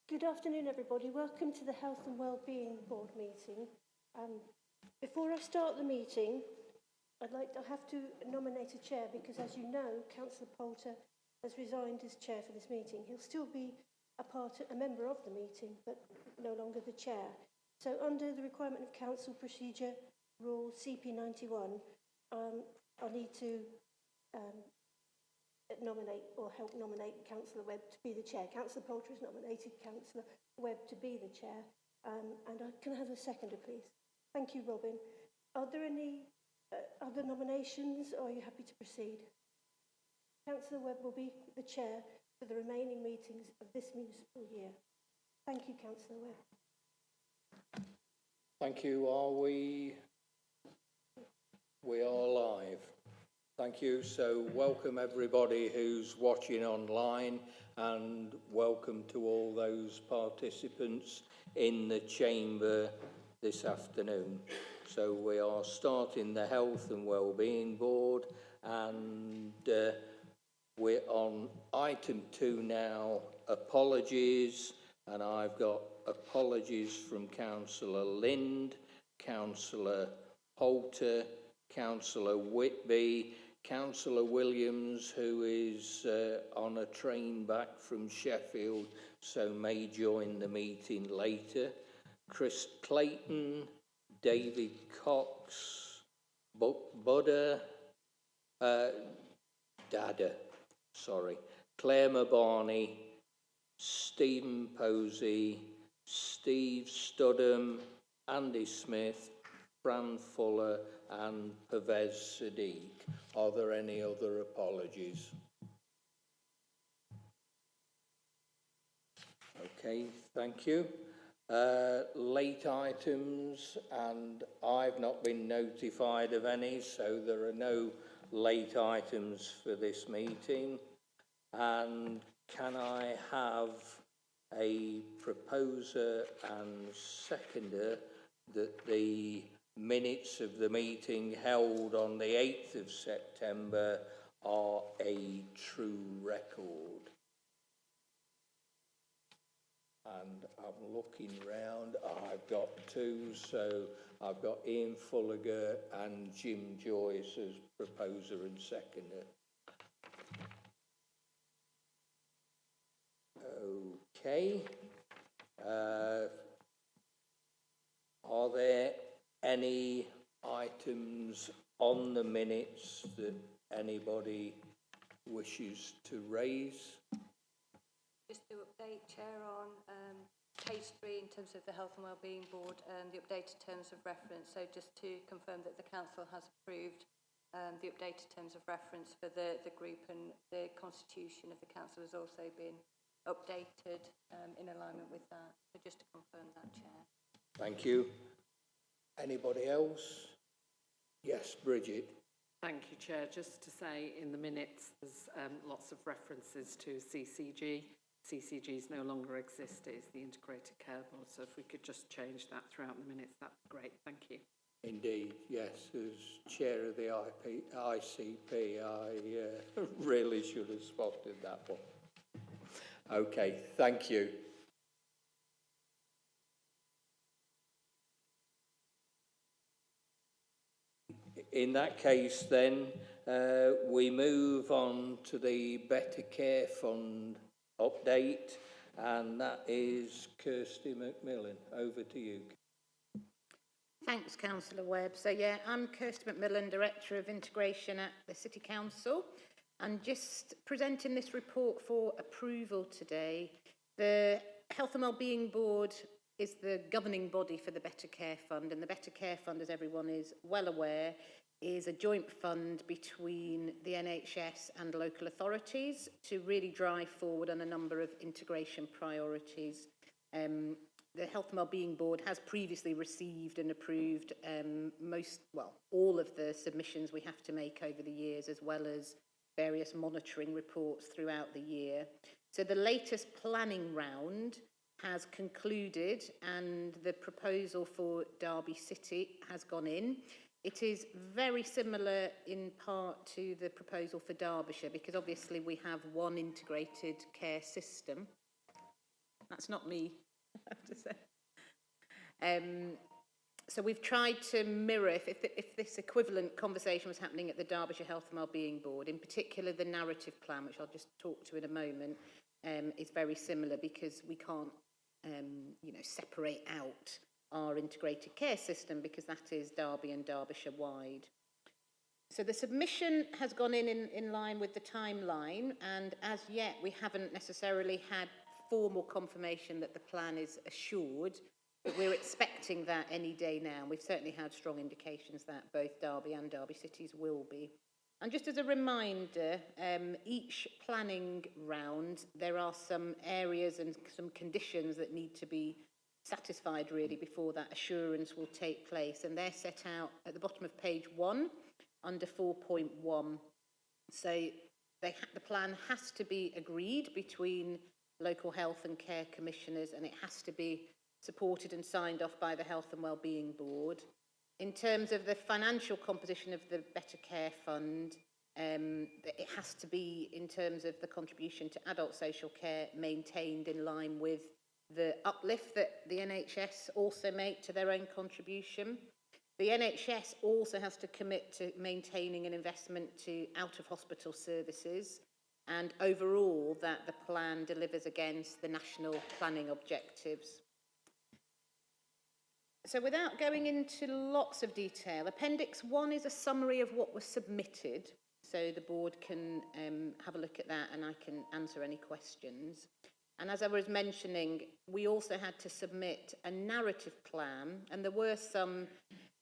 Good afternoon, everybody. Welcome to the Health and Wellbeing Board meeting. Before I start the meeting, I have to nominate a chair because, as you know, Councillor Poulter has resigned as chair for this meeting. He'll still be a member of the meeting, but no longer the chair. So, under the requirement of Council Procedure Rule CP91, I need to nominate or help nominate Councillor Webb to be the chair. Councillor Poulter has nominated Councillor Webb to be the chair. Can I have a seconder, please? Thank you, Robin. Are there any other nominations, or are you happy to proceed? Councillor Webb will be the chair for the remaining meetings of this municipal year. Thank you, Councillor Webb. Thank you. We are live. Thank you. So welcome everybody who's watching online, and welcome to all those participants in the chamber this afternoon. So we are starting the Health and Wellbeing Board, and we're on item 2 now, apologies, and I've got apologies from Councillor Lind, Councillor Poulter, Councillor Whitby, Councillor Williams, who is on a train back from Sheffield, so may join the meeting later, Chris Clayton, David Cox, Dada, Claire Mabani, Stephen Posey, Steve Studham, Andy Smith, Fran Fuller and Pervez Sadiq. Are there any other apologies? Okay, thank you. Late items, and I've not been notified of any, so there are no late items for this meeting. And can I have a proposer and seconder that the minutes of the meeting held on the 8th of September are a true record? And I'm looking round, I've got 2, so I've got Ian Fulliger and Jim Joyce as proposer and seconder. Okay. Are there any items on the minutes that anybody wishes to raise? Just to update, Chair, on page 3 in terms of the Health and Wellbeing Board and the updated terms of reference. So just to confirm that the Council has approved the updated terms of reference for the group, and the constitution of the Council has also been updated in alignment with that. So just to confirm that, Chair. Thank you. Anybody else? Yes, Bridget. Thank you, Chair. Just to say, in the minutes, there's lots of references to CCG. CCGs no longer exist. It is the Integrated Care Board. So if we could just change that throughout the minutes, that'd be great. Thank you. Indeed, yes. As chair of the ICP, I really should have spotted that one. Okay, thank you. In that case, then, we move on to the Better Care Fund update, and that is Kirsty McMillan. Over to you. Thanks, Councillor Webb. So, yeah, I'm Kirsty McMillan, Director of Integration at the City Council, and just presenting this report for approval today. The Health and Wellbeing Board is the governing body for the Better Care Fund, and the Better Care Fund, as everyone is well aware, is a joint fund between the NHS and local authorities to really drive forward on a number of integration priorities. The Health and Wellbeing Board has previously received and approved all of the submissions we have to make over the years, as well as various monitoring reports throughout the year. So the latest planning round has concluded, and the proposal for Derby City has gone in. It is very similar in part to the proposal for Derbyshire, because obviously we have one integrated care system. That's not me, I have to say. So we've tried to mirror, if this equivalent conversation was happening at the Derbyshire Health and Wellbeing Board, in particular the narrative plan, which I'll just talk to in a moment, is very similar because we can't, separate out our integrated care system because that is Derby and Derbyshire wide. So the submission has gone in line with the timeline, and as yet we haven't necessarily had formal confirmation that the plan is assured, but we're expecting that any day now. We've certainly had strong indications that both Derby and Derby cities will be. And just as a reminder, each planning round, there are some areas and some conditions that need to be satisfied really before that assurance will take place, and they're set out at the bottom of page 1 under 4.1. So the plan has to be agreed between local health and care commissioners, and it has to be supported and signed off by the Health and Wellbeing Board. In terms of the financial composition of the Better Care Fund, it has to be, in terms of the contribution to adult social care, maintained in line with the uplift that the NHS also make to their own contribution. The NHS also has to commit to maintaining an investment to out-of-hospital services, and overall that the plan delivers against the national planning objectives. So without going into lots of detail, Appendix 1 is a summary of what was submitted, so the board can have a look at that and I can answer any questions. And as I was mentioning, we also had to submit a narrative plan, and there were some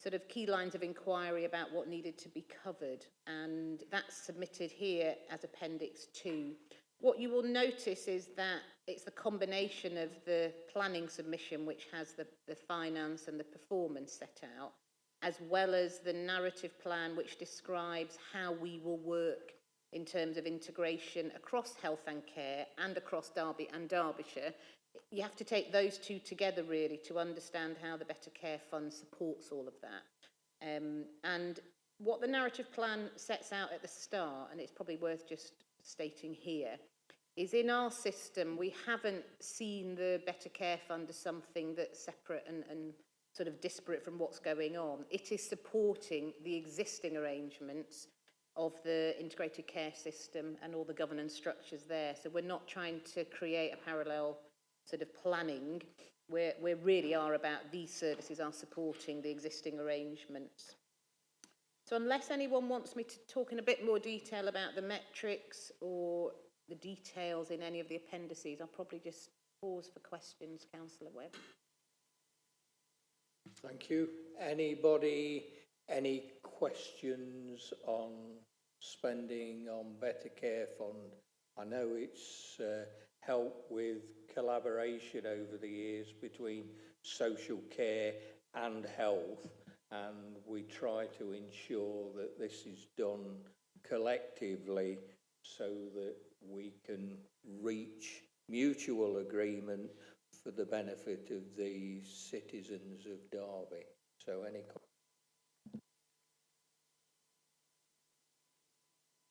sort of key lines of inquiry about what needed to be covered, and that's submitted here as Appendix 2. What you will notice is that it's the combination of the planning submission, which has the finance and the performance set out, as well as the narrative plan, which describes how we will work in terms of integration across health and care and across Derby and Derbyshire. You have to take those two together really to understand how the Better Care Fund supports all of that. And what the narrative plan sets out at the start, and it's probably worth just stating here, is in our system we haven't seen the Better Care Fund as something that's separate and sort of disparate from what's going on. It is supporting the existing arrangements of the integrated care system and all the governance structures there. So we're not trying to create a parallel sort of planning. We really are about these services are supporting the existing arrangements. So unless anyone wants me to talk in a bit more detail about the metrics or the details in any of the appendices, I'll probably just pause for questions, Councillor Webb. Thank you. Anybody, any questions on spending on Better Care Fund? I know it's helped with collaboration over the years between social care and health, and we try to ensure that this is done collectively so that we can reach mutual agreement for the benefit of the citizens of Derby. So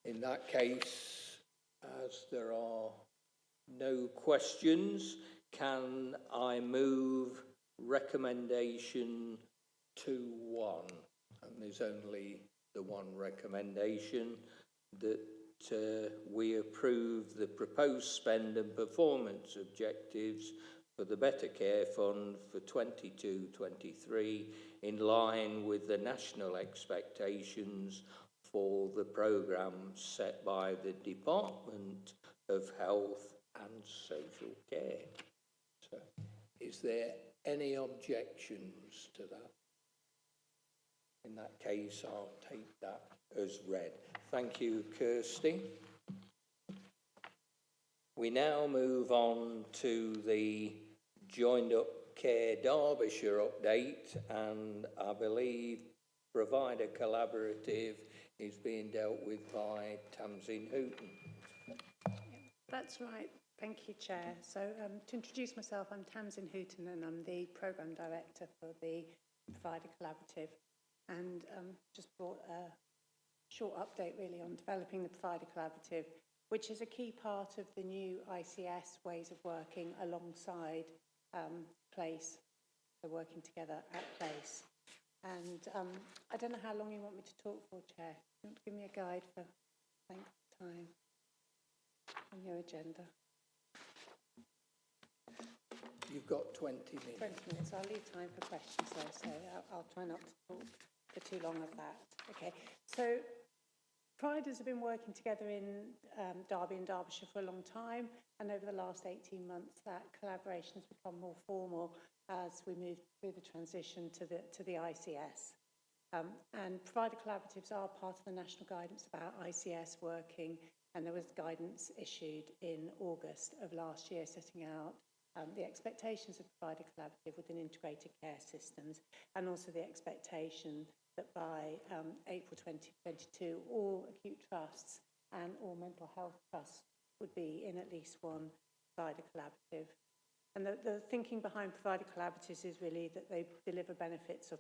in that case, as there are no questions, can I move recommendation 2.1? And there's only the one recommendation, that we approve the proposed spend and performance objectives for the Better Care Fund for 22-23 in line with the national expectations for the programme set by the Department of Health and Social Care. So, is there any objections to that? In that case, I'll take that as read. Thank you, Kirsty. We now move on to the Joined Up Care Derbyshire update, and I believe Provider Collaborative is being dealt with by Tamsin Hooton. That's right. Thank you, Chair. So to introduce myself, I'm Tamsin Hooton and I'm the Programme Director for the Provider Collaborative, and just brought a short update really on developing the Provider Collaborative which is a key part of the new ICS ways of working alongside place, so working together at place. And I don't know how long you want me to talk for, Chair. You want to give me a guide for length of time on your agenda? You've got 20 minutes. 20 minutes. I'll leave time for questions, though, so I'll try not to talk for too long of that. Okay, so providers have been working together in Derby and Derbyshire for a long time, and over the last 18 months that collaboration has become more formal as we move through the transition to the ICS. And provider collaboratives are part of the national guidance about ICS working, and there was guidance issued in August of last year setting out the expectations of provider collaborative within integrated care systems, and also the expectation that by April 2022, all acute trusts and all mental health trusts would be in at least one provider collaborative. And the thinking behind provider collaboratives is really that they deliver benefits of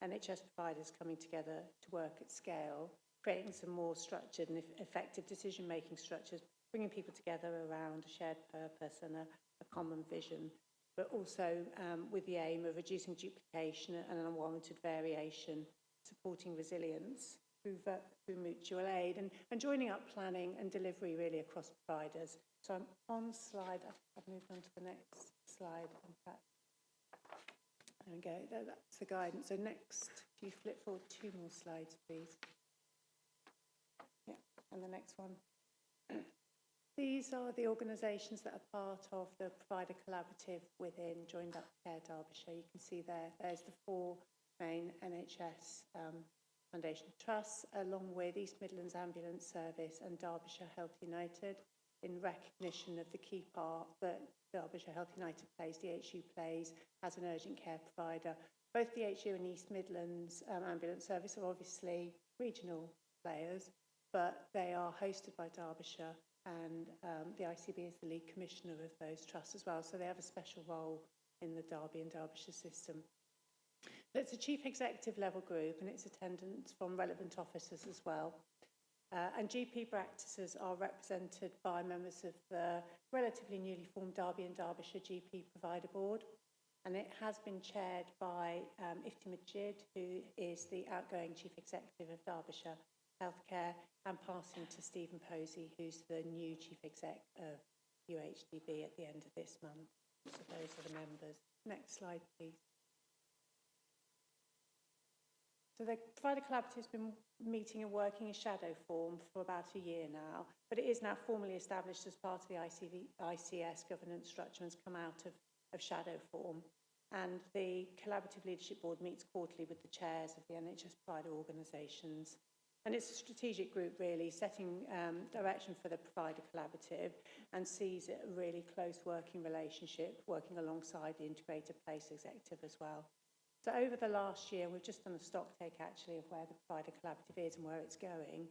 NHS providers coming together to work at scale, creating some more structured and effective decision-making structures, bringing people together around a shared purpose and a common vision, but also with the aim of reducing duplication and unwarranted variation, supporting resilience through mutual aid, and joining up planning and delivery really across providers. So I'm on slide, I've moved on to the next slide. In fact, there we go, that's the guidance. So next, if you flip forward 2 more slides, please. Yeah, and the next one. These are the organisations that are part of the provider collaborative within Joined Up Care Derbyshire. You can see there's the 4 main NHS Foundation trusts, along with East Midlands Ambulance Service and Derbyshire Health United, in recognition of the key part that Derbyshire Health United plays, DHU plays, as an urgent care provider. Both DHU and East Midlands Ambulance Service are obviously regional players, but they are hosted by Derbyshire, and the ICB is the lead commissioner of those trusts as well, so they have a special role in the Derby and Derbyshire system. But it's a chief executive level group, and it's attendance from relevant officers as well. And GP practices are represented by members of the relatively newly formed Derby and Derbyshire GP Provider Board, and it has been chaired by Ifti Majid, who is the outgoing Chief Executive of Derbyshire Healthcare, and passing to Stephen Posey, who's the new Chief Exec of UHDB at the end of this month. So those are the members. Next slide, please. So the Provider Collaborative has been meeting and working in shadow form for about a year now, but it is now formally established as part of the ICS governance structure and has come out of shadow form. And the Collaborative Leadership Board meets quarterly with the chairs of the NHS provider organisations. And it's a strategic group really, setting direction for the Provider Collaborative, and sees it a really close working relationship, working alongside the Integrated Place Executive as well. So over the last year, we've just done a stock take actually of where the Provider Collaborative is and where it's going.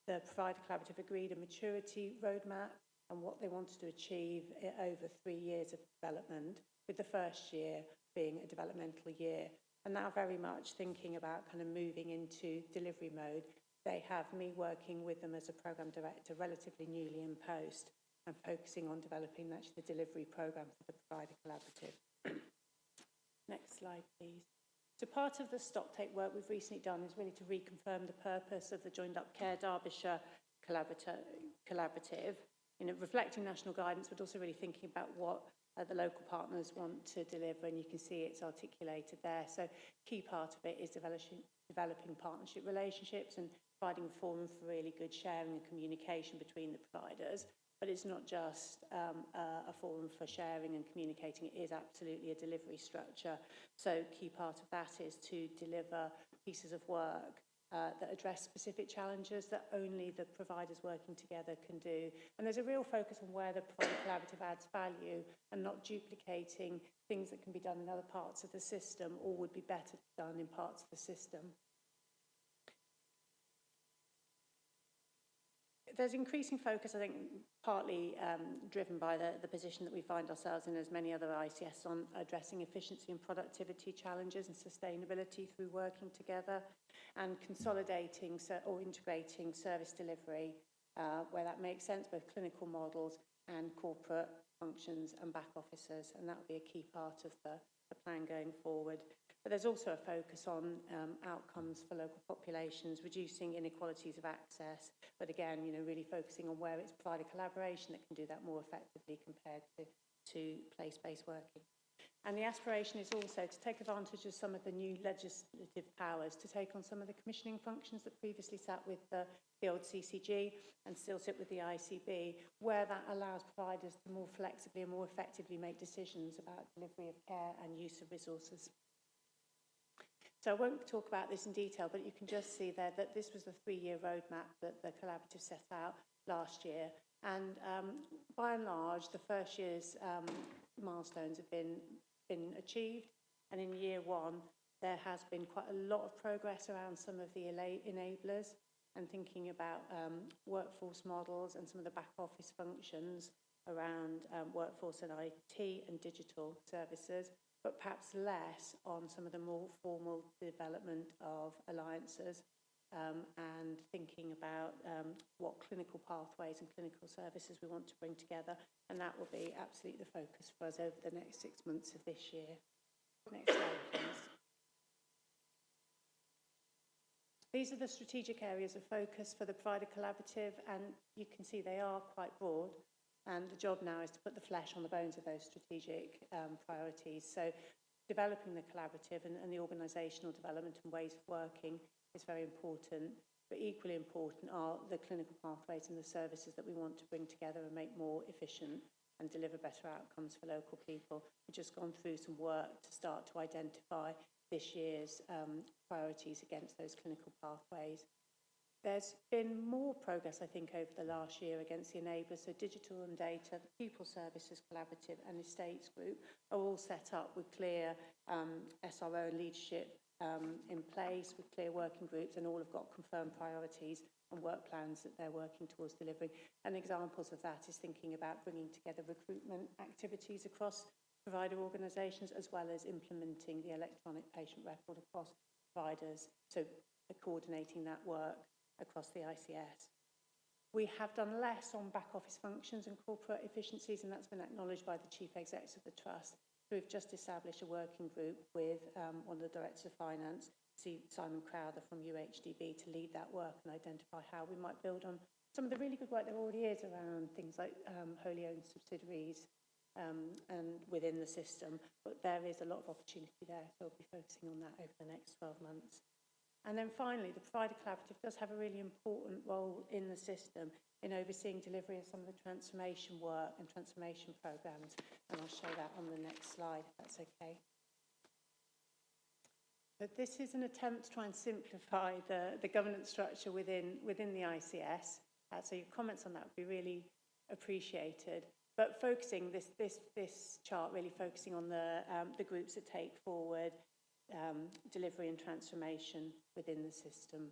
The Provider Collaborative agreed a maturity roadmap and what they wanted to achieve over 3 years of development, with the first year being a developmental year. And now very much thinking about kind of moving into delivery mode. They have me working with them as a programme director, relatively newly in post, and focusing on developing actually the delivery programme for the Provider Collaborative. Next slide, please. So part of the stock take work we've recently done is really to reconfirm the purpose of the Joined Up Care Derbyshire Collaborative, you know, reflecting national guidance, but also really thinking about what the local partners want to deliver, and you can see it's articulated there. So key part of it is developing partnership relationships and providing a forum for really good sharing and communication between the providers. But it's not just a forum for sharing and communicating, it is absolutely a delivery structure. So key part of that is to deliver pieces of work that address specific challenges that only the providers working together can do. And there's a real focus on where the Provider Collaborative adds value and not duplicating things that can be done in other parts of the system or would be better done in parts of the system. There's increasing focus, I think, partly driven by the position that we find ourselves in, as many other ICS, on addressing efficiency and productivity challenges and sustainability through working together and consolidating or integrating service delivery where that makes sense, both clinical models and corporate functions and back officers, and that will be a key part of the plan going forward. But there's also a focus on outcomes for local populations, reducing inequalities of access, but again, really focusing on where it's provider collaboration that can do that more effectively compared to place-based working. And the aspiration is also to take advantage of some of the new legislative powers, to take on some of the commissioning functions that previously sat with the old CCG and still sit with the ICB, where that allows providers to more flexibly and more effectively make decisions about delivery of care and use of resources. So I won't talk about this in detail, but you can just see there that this was the 3-year roadmap that the collaborative set out last year. And by and large, the first year's milestones have been achieved. And in year 1, there has been quite a lot of progress around some of the enablers and thinking about workforce models and some of the back office functions around workforce and IT and digital services, but perhaps less on some of the more formal development of alliances and thinking about what clinical pathways and clinical services we want to bring together. And that will be absolutely the focus for us over the next 6 months of this year. Next slide, please. These are the strategic areas of focus for the provider collaborative, and you can see they are quite broad. And the job now is to put the flesh on the bones of those strategic priorities. So developing the collaborative and the organisational development and ways of working is very important, but equally important are the clinical pathways and the services that we want to bring together and make more efficient and deliver better outcomes for local people. We've just gone through some work to start to identify this year's priorities against those clinical pathways. There's been more progress, I think, over the last year against the enablers. So digital and data, the Pupil Services Collaborative and Estates Group are all set up with clear SRO and leadership in place, with clear working groups, and all have got confirmed priorities and work plans that they're working towards delivering. And examples of that is thinking about bringing together recruitment activities across provider organisations, as well as implementing the electronic patient record across providers, so coordinating that work across the ICS. We have done less on back office functions and corporate efficiencies, and that's been acknowledged by the Chief Executive of the Trust. So we've just established a working group with one of the Directors of Finance, Simon Crowther from UHDB, to lead that work and identify how we might build on some of the really good work there already is around things like wholly owned subsidiaries and within the system. But there is a lot of opportunity there, so we'll be focusing on that over the next 12 months. And then finally, the Provider Collaborative does have a really important role in the system in overseeing delivery of some of the transformation work and transformation programmes. And I'll show that on the next slide, if that's okay. But this is an attempt to try and simplify the governance structure within the ICS. So your comments on that would be really appreciated. But focusing this chart, really focusing on the groups that take forward delivery and transformation within the system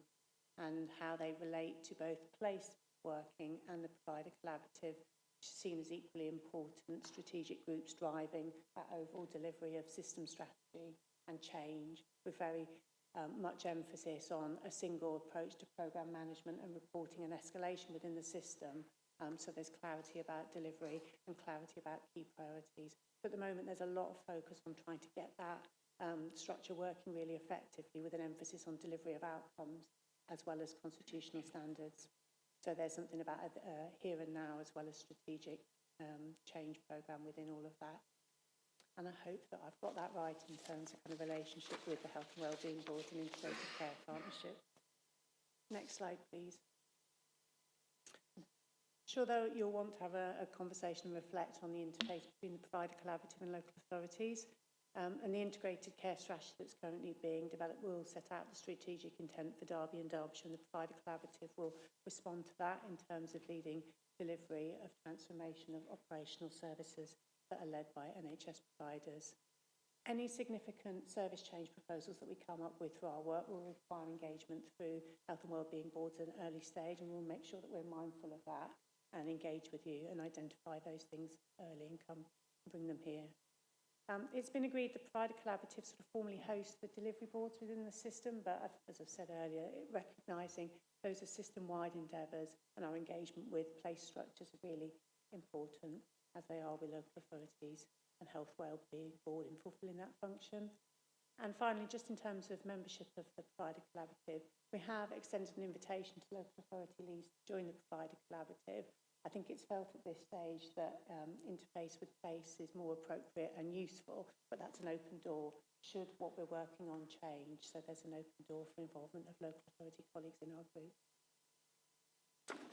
and how they relate to both place working and the provider collaborative, which is seen as equally important strategic groups driving that overall delivery of system strategy and change, with very much emphasis on a single approach to programme management and reporting and escalation within the system. So there's clarity about delivery and clarity about key priorities. But at the moment, there's a lot of focus on trying to get that structure working really effectively, with an emphasis on delivery of outcomes as well as constitutional standards. So there's something about here and now as well as strategic change programme within all of that. And I hope that I've got that right in terms of kind of relationship with the Health and Wellbeing Board and Integrated Care Partnership. Next slide, please. Sure, though, you'll want to have a conversation and reflect on the interface between the provider collaborative and local authorities. And the integrated care strategy that's currently being developed will set out the strategic intent for Derby and Derbyshire, and the provider collaborative will respond to that in terms of leading delivery of transformation of operational services that are led by NHS providers. Any significant service change proposals that we come up with through our work will require engagement through Health and Wellbeing Boards at an early stage, and we'll make sure that we're mindful of that and engage with you and identify those things early and come and bring them here. It's been agreed the provider collaborative sort of formally hosts the delivery boards within the system, but as I've said earlier, recognising those are system-wide endeavours and our engagement with place structures are really important, as they are with local authorities and health wellbeing board in fulfilling that function. And finally, just in terms of membership of the provider collaborative, we have extended an invitation to local authority leads to join the provider collaborative. I think it's felt at this stage that interface with place is more appropriate and useful, but that's an open door should what we're working on change. So there's an open door for involvement of local authority colleagues in our group.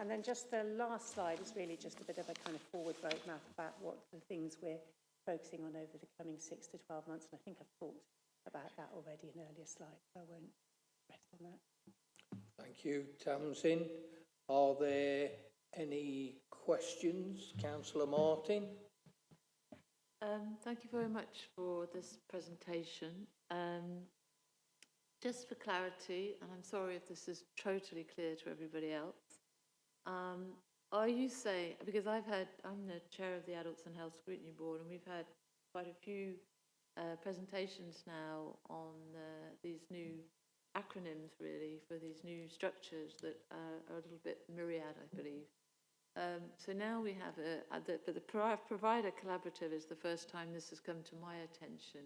And then just the last slide is really just a bit of a kind of forward roadmap about what the things we're focusing on over the coming 6 to 12 months. And I think I've talked about that already in earlier slides, so I won't rest on that. Thank you, Tamsin. Are there any questions? Councillor Martin? Thank you very much for this presentation. Just for clarity, and I'm sorry if this is totally clear to everybody else, are you saying, because I'm the chair of the Adults and Health Scrutiny Board, and we've had quite a few presentations now on these new acronyms, really, for these new structures that are a little bit myriad, I believe. So now we have but the provider collaborative is the first time this has come to my attention.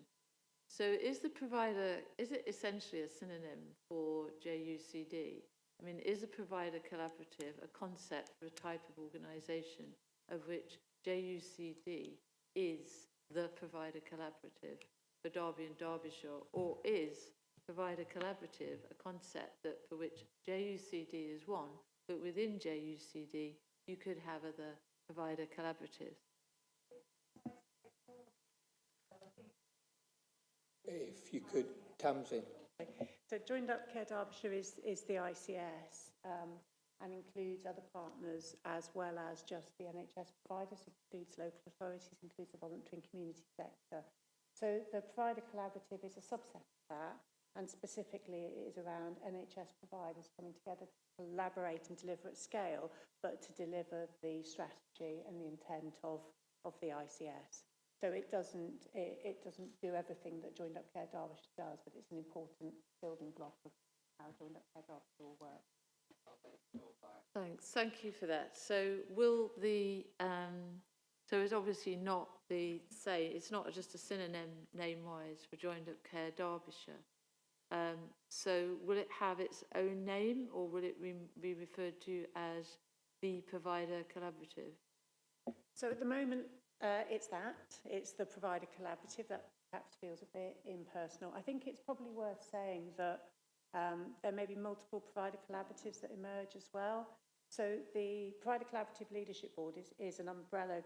So is it essentially a synonym for JUCD? I mean, is a provider collaborative a concept for a type of organisation of which JUCD is the provider collaborative for Derby and Derbyshire, or is provider collaborative a concept that for which JUCD is one, but within JUCD you could have other provider collaboratives? If you could, Tamsin. So Joined Up Care Derbyshire is the ICS and includes other partners as well as just the NHS providers, includes local authorities, includes the voluntary and community sector. So the provider collaborative is a subset of that, and specifically it is around NHS providers coming together to collaborate and deliver at scale, but to deliver the strategy and the intent of the ICS. So it doesn't do everything that Joined Up Care Derbyshire does, but it's an important building block of how Joined Up Care Derbyshire will work. Thanks. Thank you for that. So will the so it's obviously not it's not just a synonym name-wise for Joined Up Care Derbyshire. So will it have its own name, or will it be referred to as the provider collaborative? So at the moment, it's the provider collaborative. That perhaps feels a bit impersonal. I think it's probably worth saying that there may be multiple provider collaboratives that emerge as well. So the Provider Collaborative Leadership Board is an umbrella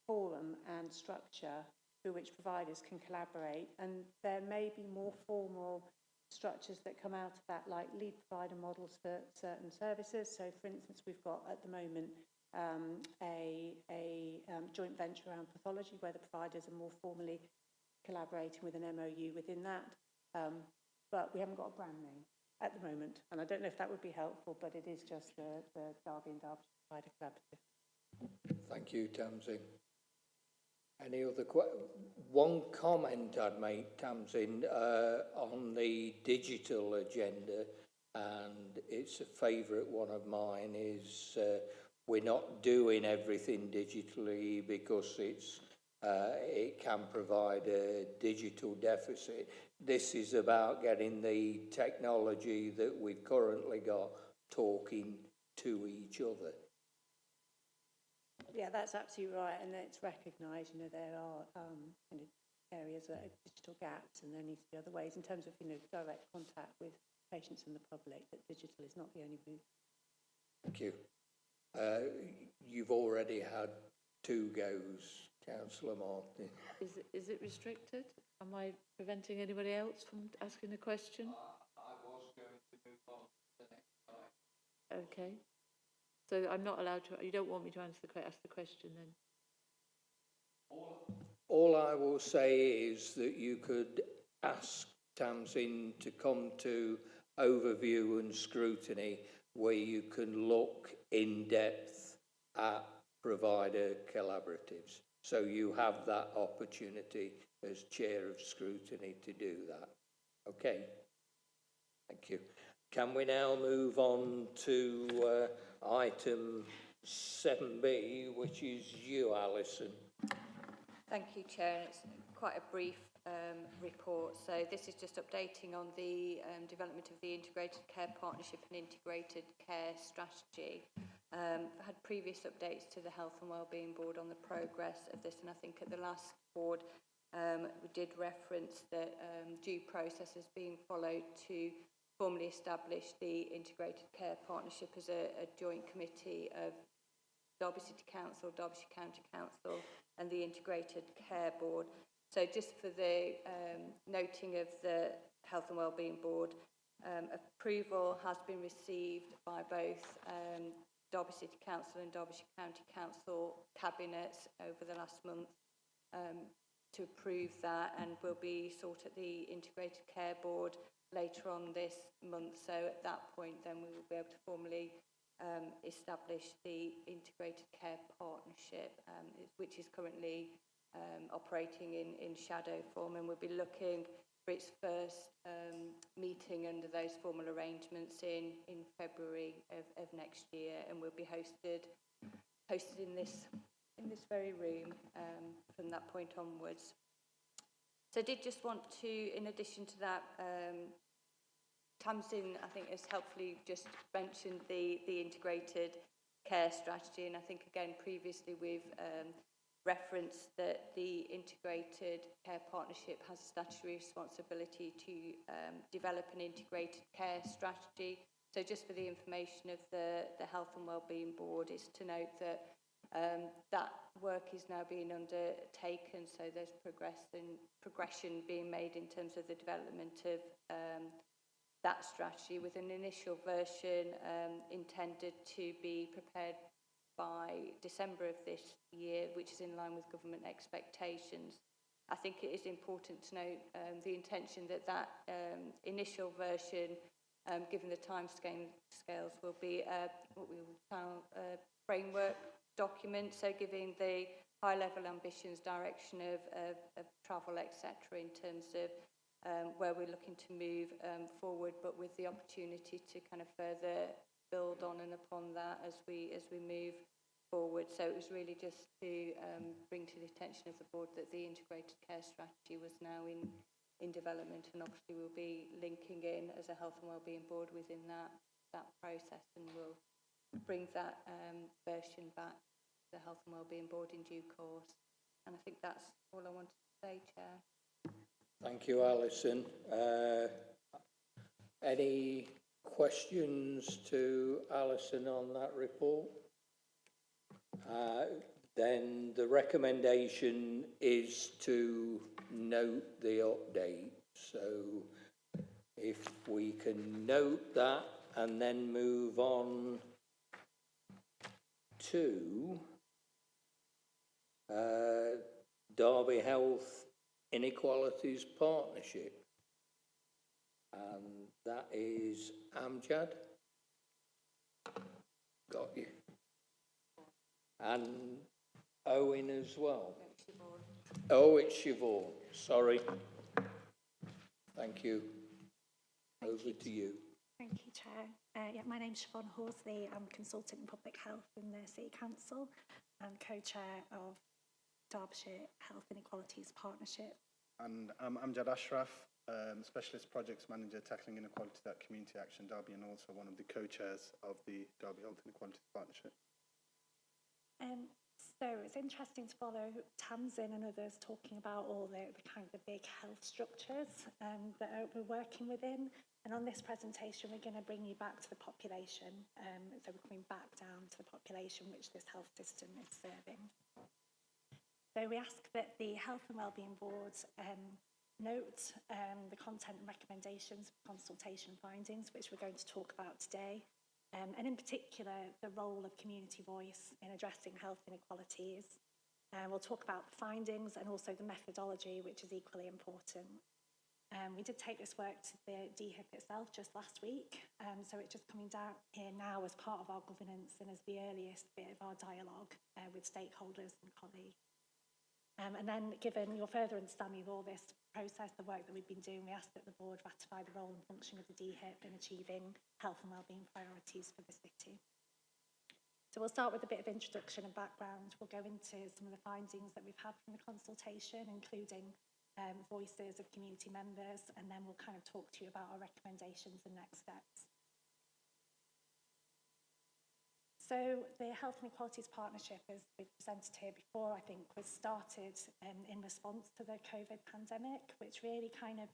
forum and structure through which providers can collaborate, and there may be more formal structures that come out of that, like lead provider models for certain services. So for instance, we've got at the moment a joint venture around pathology where the providers are more formally collaborating with an MOU within that, but we haven't got a brand name at the moment, and I don't know if that would be helpful, but it is just the Derby and Derbyshire Provider Collaborative. Thank you, Tamsin. Any other one comment I'd make, Tamsin, on the digital agenda, and it's a favourite one of mine, is we're not doing everything digitally because it can provide a digital deficit. This is about getting the technology that we've currently got talking to each other. Yeah, that's absolutely right, and it's recognised. There are areas that are digital gaps, and there needs to be other ways in terms of direct contact with patients and the public. That digital is not the only route. Thank you. You've already had 2 goes, Councillor Martin. Is it restricted? Am I preventing anybody else from asking a question? I was going to move on to the next slide. Okay. So I'm not allowed to. You don't want me to ask the question then? All I will say is that you could ask Tamsin to come to overview and scrutiny, where you can look in depth at provider collaboratives. So you have that opportunity as Chair of Scrutiny to do that. Okay, thank you. Can we now move on to item 7B, which is you, Alison? Thank you, Chair. It's quite a brief report. So this is just updating on the development of the Integrated Care Partnership and Integrated Care Strategy. I had previous updates to the Health and Wellbeing Board on the progress of this, and I think at the last board we did reference that due process is being followed to formally establish the Integrated Care Partnership as a joint committee of Derby City Council, Derbyshire County Council and the Integrated Care Board. So just for the noting of the Health and Wellbeing Board, approval has been received by both Derby City Council and Derbyshire County Council cabinets over the last month to approve that, and will be sought at the Integrated Care Board later on this month. So at that point then we will be able to formally establish the Integrated Care Partnership, which is currently operating in shadow form, and we'll be looking for its first meeting under those formal arrangements in February of next year, and will be hosted in this very room from that point onwards. So I did just want to, in addition to that, Tamsin, I think, has helpfully just mentioned the integrated care strategy, and I think again previously we've referenced that the integrated care partnership has a statutory responsibility to develop an integrated care strategy. So just for the information of the Health and Wellbeing Board is to note that that work is now being undertaken, so there's progression being made in terms of the development of that strategy, with an initial version intended to be prepared by December of this year, which is in line with government expectations. I think it is important to note the intention that that initial version, given the time scales, will be what we will call a framework document, so giving the high-level ambitions, direction of travel, etc., in terms of where we're looking to move forward, but with the opportunity to kind of further build on and upon that as we move forward. So it was really just to bring to the attention of the board that the integrated care strategy was now in development, and obviously we'll be linking in as a health and wellbeing board within that process, and we'll bring that version back to the health and wellbeing board in due course. And I think that's all I wanted to say, Chair. Thank you, Alison. Any questions to Alison on that report? Then the recommendation is to note the update. So if we can note that and then move on to Derby Health Inequalities Partnership, and that is Amjad. Got you. And Owen as well. Oh, it's Siobhan. Sorry. Thank you. Over to you. Thank you, Chair. My name's Siobhan Horsley. I'm consultant in public health in the City Council and co-chair of Derbyshire Health Inequalities Partnership. And I'm Amjad Ashraf, Specialist Projects Manager tackling inequality at Community Action Derby, and also one of the co-chairs of the Derby Health Inequalities Partnership. So it's interesting to follow Tamsin and others talking about all the kind of the big health structures that we're working within. And on this presentation, we're going to bring you back to the population. So we're coming back down to the population which this health system is serving. So we ask that the Health and Wellbeing Board note the content and recommendations of consultation findings, which we're going to talk about today. And in particular, the role of community voice in addressing health inequalities. We'll talk about the findings and also the methodology, which is equally important. We did take this work to the DHIP itself just last week, so it's just coming down here now as part of our governance and as the earliest bit of our dialogue with stakeholders and colleagues. And then, given your further understanding of all this process, the work that we've been doing, we ask that the board ratify the role and function of the DHIP in achieving health and wellbeing priorities for the city. So we'll start with a bit of introduction and background. We'll go into some of the findings that we've had from the consultation, including voices of community members, and then we'll kind of talk to you about our recommendations and next steps. So the Health and Equalities Partnership, as we presented here before, I think was started in response to the COVID pandemic, which really kind of,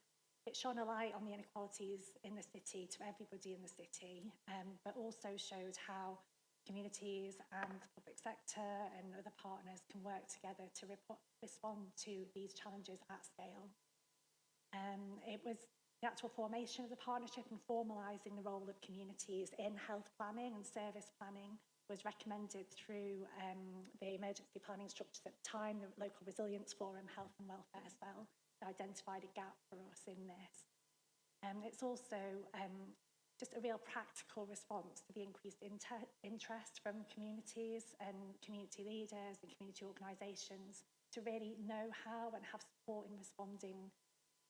it shone a light on the inequalities in the city to everybody in the city, but also showed how communities and the public sector and other partners can work together to respond to these challenges at scale. It was the actual formation of the partnership and formalising the role of communities in health planning and service planning was recommended through the emergency planning structures at the time, the Local Resilience Forum, Health and Welfare as well, identified a gap for us in this. It's also just a real practical response to the increased interest from communities and community leaders and community organisations to really know how and have support in responding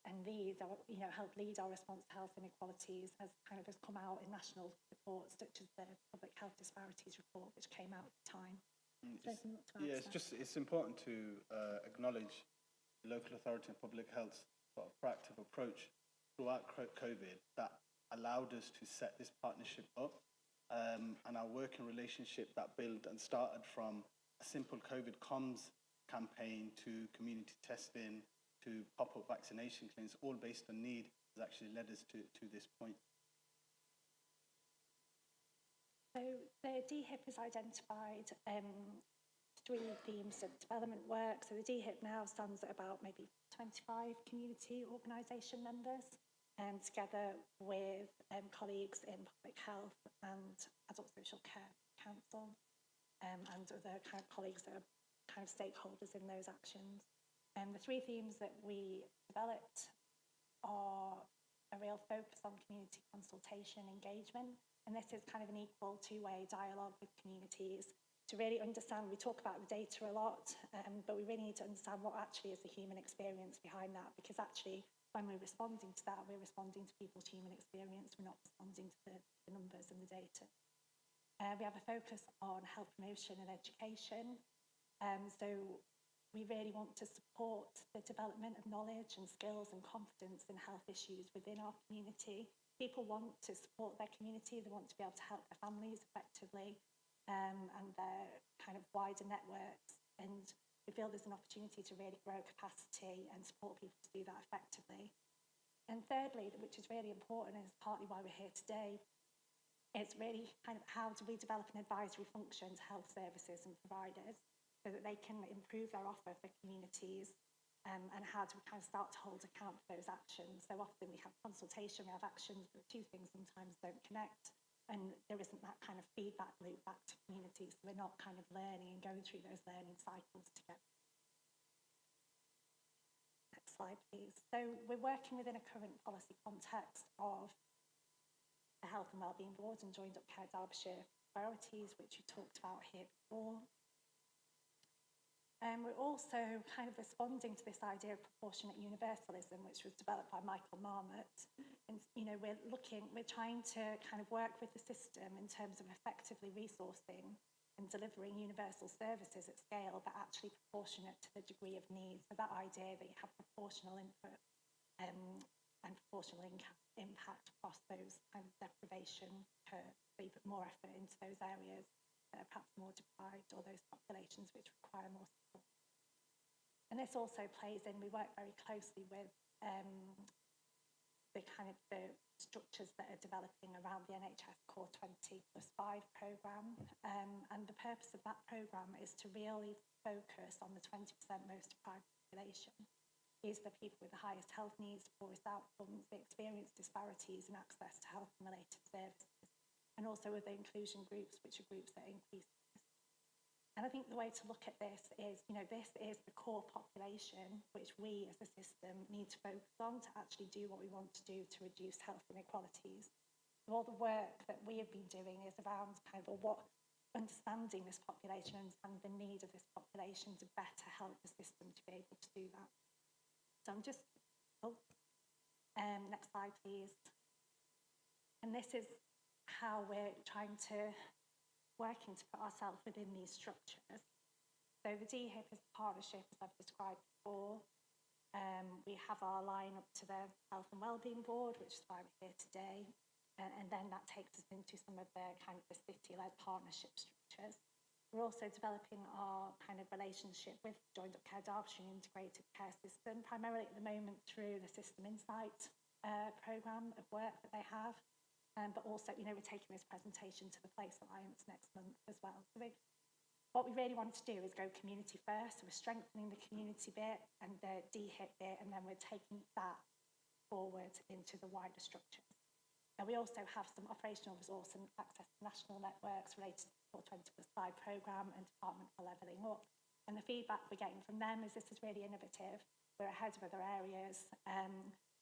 and lead, or, you know, help lead our response to health inequalities has come out in national reports such as the Public Health Disparities Report, which came out at the time. It's important to acknowledge local authority and public health's sort of proactive approach throughout COVID that allowed us to set this partnership up, and our working relationship that built and started from a simple COVID comms campaign to community testing to pop-up vaccination clinics, all based on need, has actually led us to this point. So the DHIP has identified 3 themes of development work. So the DHIP now stands at about maybe 25 community organisation members, together with colleagues in public health and adult social care council, and other kind of colleagues that are kind of stakeholders in those actions. The 3 themes that we developed are a real focus on community consultation engagement, and this is kind of an equal 2-way dialogue with communities to really understand. We talk about the data a lot, but we really need to understand what actually is the human experience behind that, because actually when we're responding to that, we're responding to people's human experience, we're not responding to the numbers and the data. We have a focus on health promotion and education, so we really want to support the development of knowledge and skills and confidence in health issues within our community. People want to support their community, they want to be able to help their families effectively, and their kind of wider networks, and we feel there's an opportunity to really grow capacity and support people to do that effectively. And thirdly, which is really important and is partly why we're here today, it's really kind of how do we develop an advisory function to health services and providers so that they can improve their offer for communities, and how do we kind of start to hold account for those actions. So often we have consultation, we have actions, but 2 things sometimes don't connect, and there isn't that kind of feedback loop back to communities, so we're not kind of learning and going through those learning cycles together. Next slide, please. So we're working within a current policy context of the Health and Wellbeing Board and Joined Up Care Derbyshire priorities, which we talked about here before. We're also kind of responding to this idea of proportionate universalism, which was developed by Michael Marmot. And, you know, we're trying to kind of work with the system in terms of effectively resourcing and delivering universal services at scale, but actually proportionate to the degree of need. So that idea that you have proportional input and proportional impact across those kind of deprivation curves, so you put more effort into those areas that are perhaps more deprived, or those populations which require more support. And this also plays in, we work very closely with the structures that are developing around the NHS Core 20+5 programme, and the purpose of that programme is to really focus on the 20% most deprived population. These are the people with the highest health needs, poorest outcomes, they experience disparities in access to health and related services, and also with the inclusion groups, which are groups that increase risk. And I think the way to look at this is, you know, this is the core population which we as a system need to focus on to actually do what we want to do to reduce health inequalities. So all the work that we have been doing is around kind of, well, understanding this population, understanding the need of this population to better help the system to be able to do that. So I'm just, next slide please. And this is how we're trying to, working to put ourselves within these structures. So the DHIP is a partnership, as I've described before. We have our line up to the Health and Wellbeing Board, which is why we're here today. And then that takes us into some of the kind of the city-led partnership structures. We're also developing our kind of relationship with Joined Up Care Derbyshire Integrated Care System, primarily at the moment through the System Insight programme of work that they have. But also, you know, we're taking this presentation to the Place Alliance next month as well. So what we really want to do is go community first. So we're strengthening the community bit and the DHIP bit, and then we're taking that forward into the wider structures. And we also have some operational resource and access to national networks related to the 20+5 programme and Department for Levelling Up. And the feedback we're getting from them is this is really innovative. We're ahead of other areas.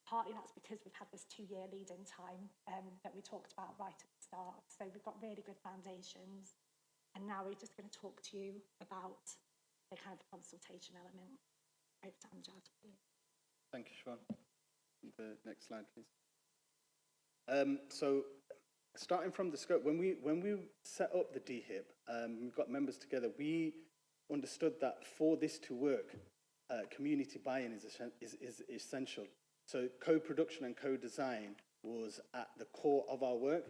Partly that's because we've had this 2-year lead-in time that we talked about right at the start. So we've got really good foundations. And now we're just going to talk to you about the kind of consultation element. Over to Amjad, please. Thank you, Siobhan. The next slide, please. So starting from the scope, when we set up the DHIP, we've got members together, we understood that for this to work, community buy-in is essential. So co-production and co-design was at the core of our work.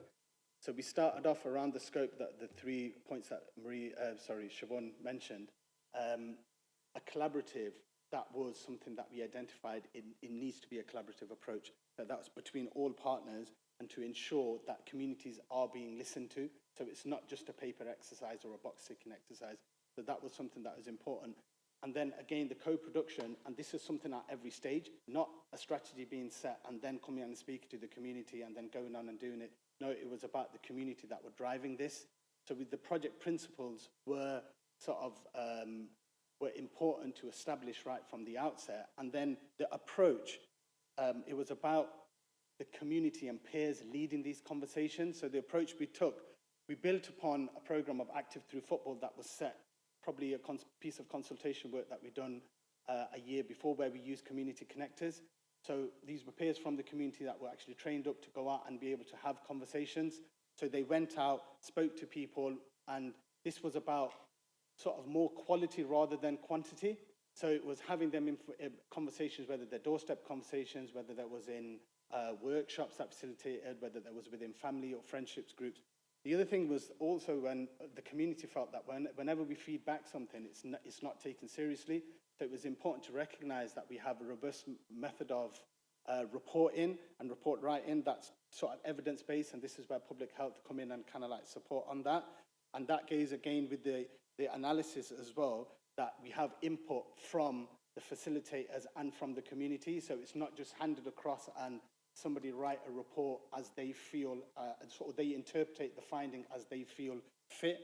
So we started off around the scope that the 3 points that Siobhan mentioned. A collaborative, that was something that we identified. It needs to be a collaborative approach. So that's between all partners and to ensure that communities are being listened to. So it's not just a paper exercise or a box-ticking exercise. So that was something that was important. And then again, the co-production, and this is something at every stage, not a strategy being set and then coming and speaking to the community and then going on and doing it. No, it was about the community that were driving this. So with the project principles were sort of were important to establish right from the outset. And then the approach, it was about the community and peers leading these conversations. So the approach we took, we built upon a program of Active Through Football that was set, probably a piece of consultation work that we'd done a year before, where we used community connectors. So these were peers from the community that were actually trained up to go out and be able to have conversations. So they went out, spoke to people, and this was about sort of more quality rather than quantity. So it was having them in conversations, whether they're doorstep conversations, whether that was in workshops that facilitated, whether that was within family or friendships groups. The other thing was also when the community felt that whenever we feed back something, it's not taken seriously. So it was important to recognise that we have a robust method of reporting and report writing that's sort of evidence-based, and this is where public health come in and kind of like support on that. And that goes again with the analysis as well, that we have input from the facilitators and from the community. So it's not just handed across and somebody write a report as they feel, and sort of they interpret the finding as they feel fit.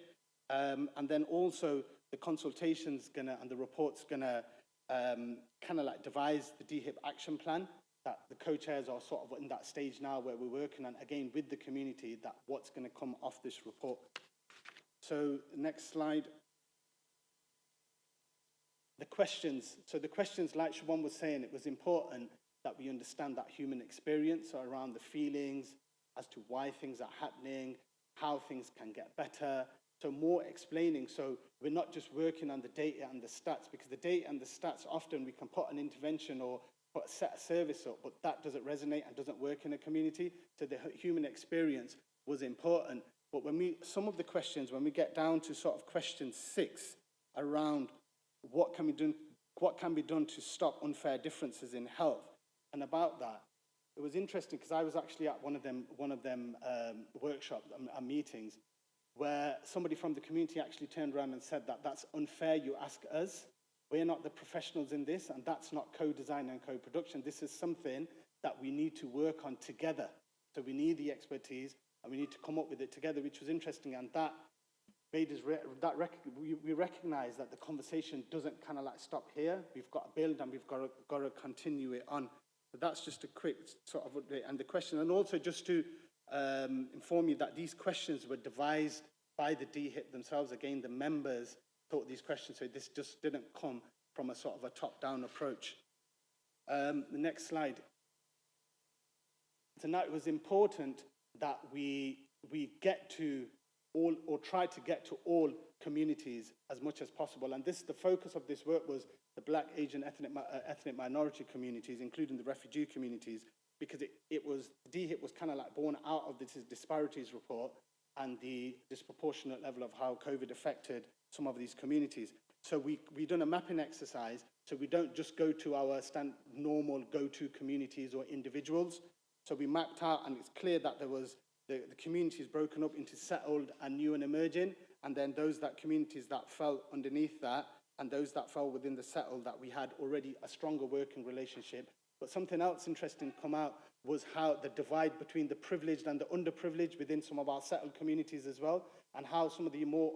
And then also the consultation's gonna, and the report's gonna kind of like devise the DHIP action plan that the co-chairs are sort of in that stage now where we're working on, again, with the community, that what's gonna come off this report. So next slide. The questions. So the questions, like Siobhan was saying, it was important that we understand that human experience around the feelings as to why things are happening, how things can get better. So more explaining. So we're not just working on the data and the stats, because the data and the stats, often we can put an intervention or put a set of service up, but that doesn't resonate and doesn't work in a community. So the human experience was important. But when some of the questions, when we get down to sort of question 6 around what can be done to stop unfair differences in health, and about that, it was interesting because I was actually at one of them workshops and meetings where somebody from the community actually turned around and said that that's unfair, you ask us. We're not the professionals in this, and that's not co-design and co-production. This is something that we need to work on together. So we need the expertise, and we need to come up with it together, which was interesting, and that made us we recognize that the conversation doesn't kind of like stop here. We've got to build, and we've got to continue it on. So that's just a quick sort of update and the question, and also just to inform you that these questions were devised by the DHIP themselves. Again, the members thought these questions, so this just didn't come from a sort of a top-down approach. The next slide. So now it was important that we get to all, or try to get to all communities as much as possible. And this, the focus of this work was the Black, Asian, ethnic minority communities, including the refugee communities, because DHIP was kind of like born out of this disparities report and the disproportionate level of how COVID affected some of these communities. So we done a mapping exercise, so we don't just go to our normal go-to communities or individuals. So we mapped out, and it's clear that there was the communities broken up into settled and new and emerging, and then communities that fell underneath that, and those that fell within the settled, that we had already a stronger working relationship. But something else interesting come out was how the divide between the privileged and the underprivileged within some of our settled communities as well, and how some of the more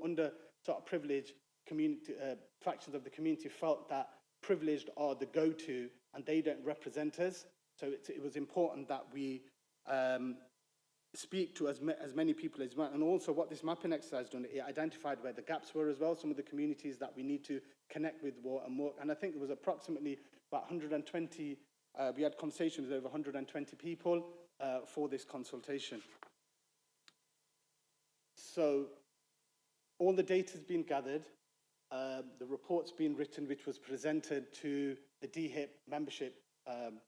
privileged community factions of the community felt that privileged are the go-to and they don't represent us. So it was important that we speak to as many people as well. And also what this mapping exercise done, it identified where the gaps were as well, some of the communities that we need to connect with more and more. And I think it was approximately about 120, we had conversations with over 120 people for this consultation. So all the data's been gathered, the report's been written, which was presented to the DHIP membership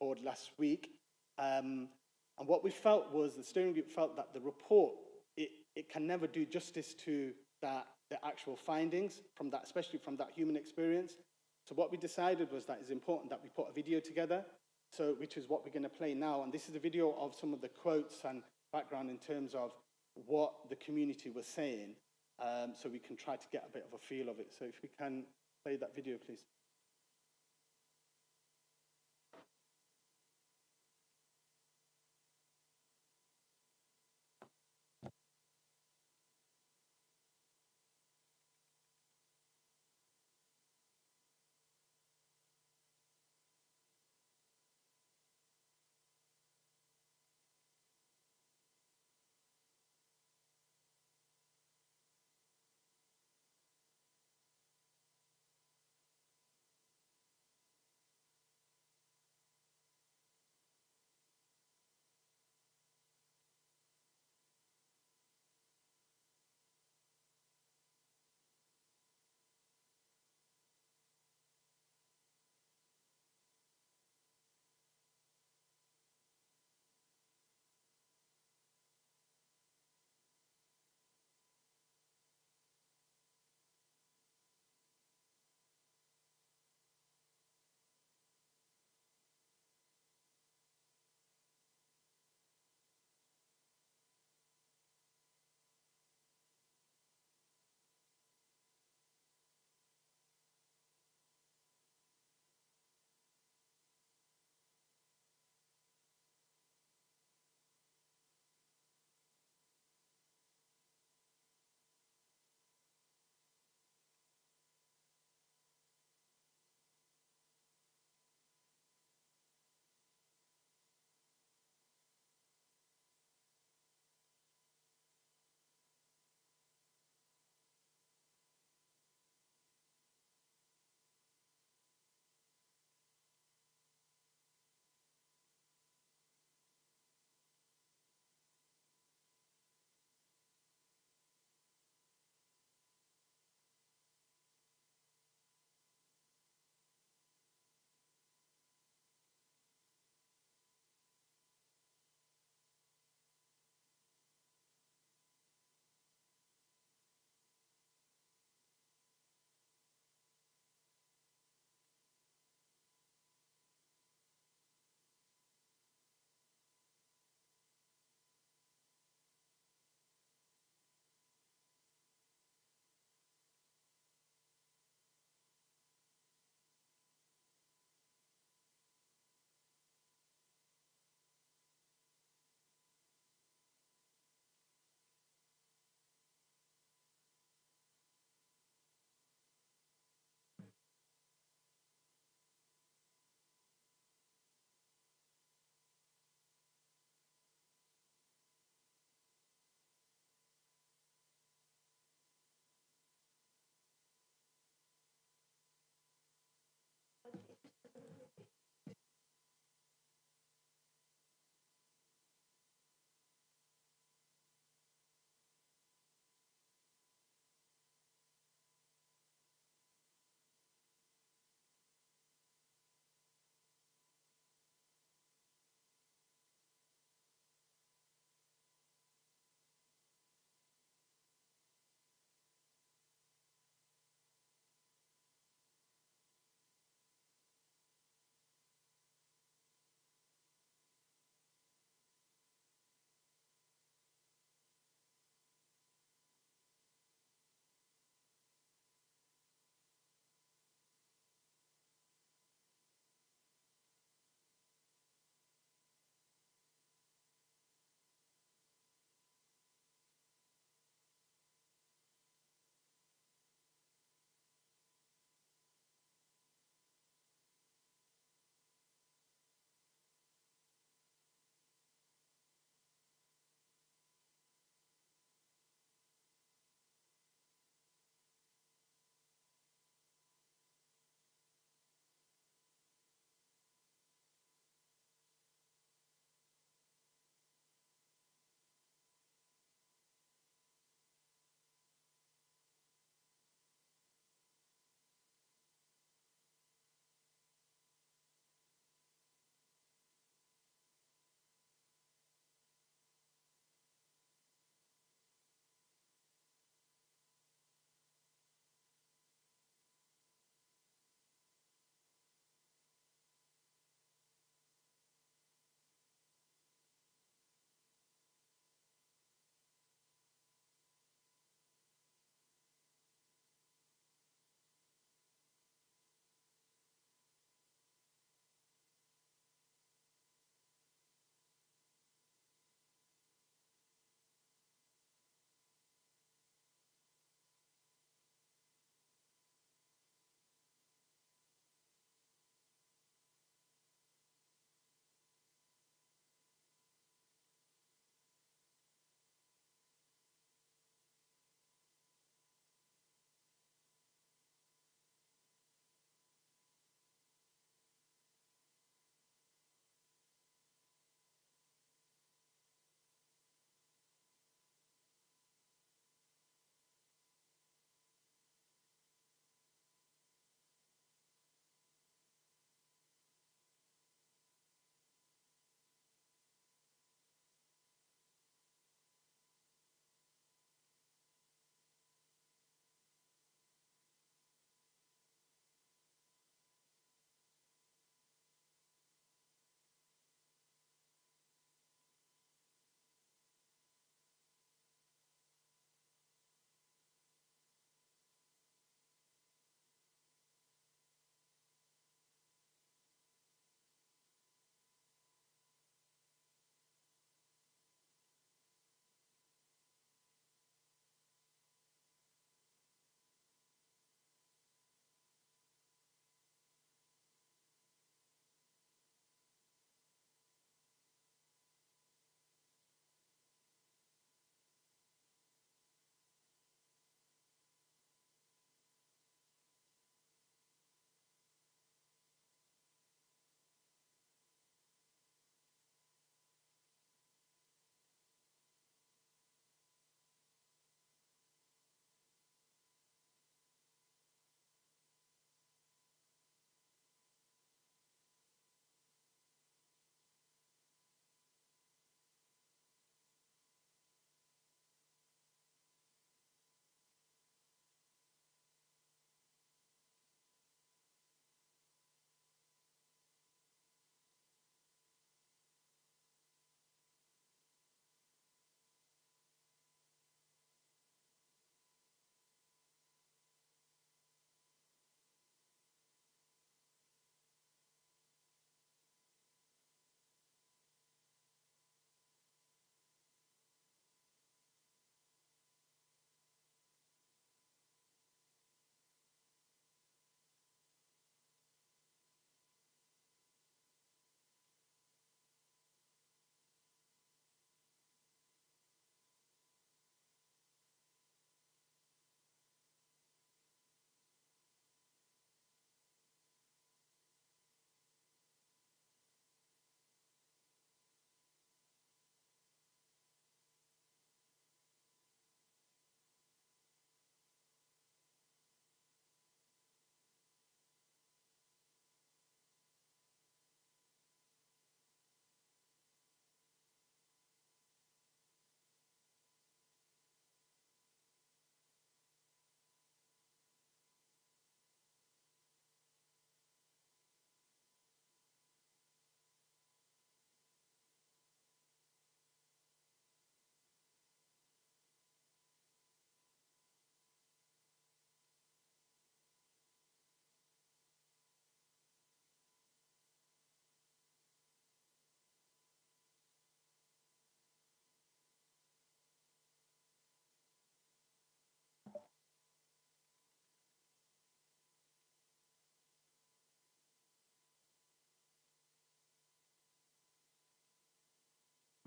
board last week. And what we felt was, the steering group felt that the report, it can never do justice to the actual findings from that, especially from that human experience. So what we decided was that it's important that we put a video together, which is what we're going to play now. And this is a video of some of the quotes and background in terms of what the community was saying, so we can try to get a bit of a feel of it. So if we can play that video, please.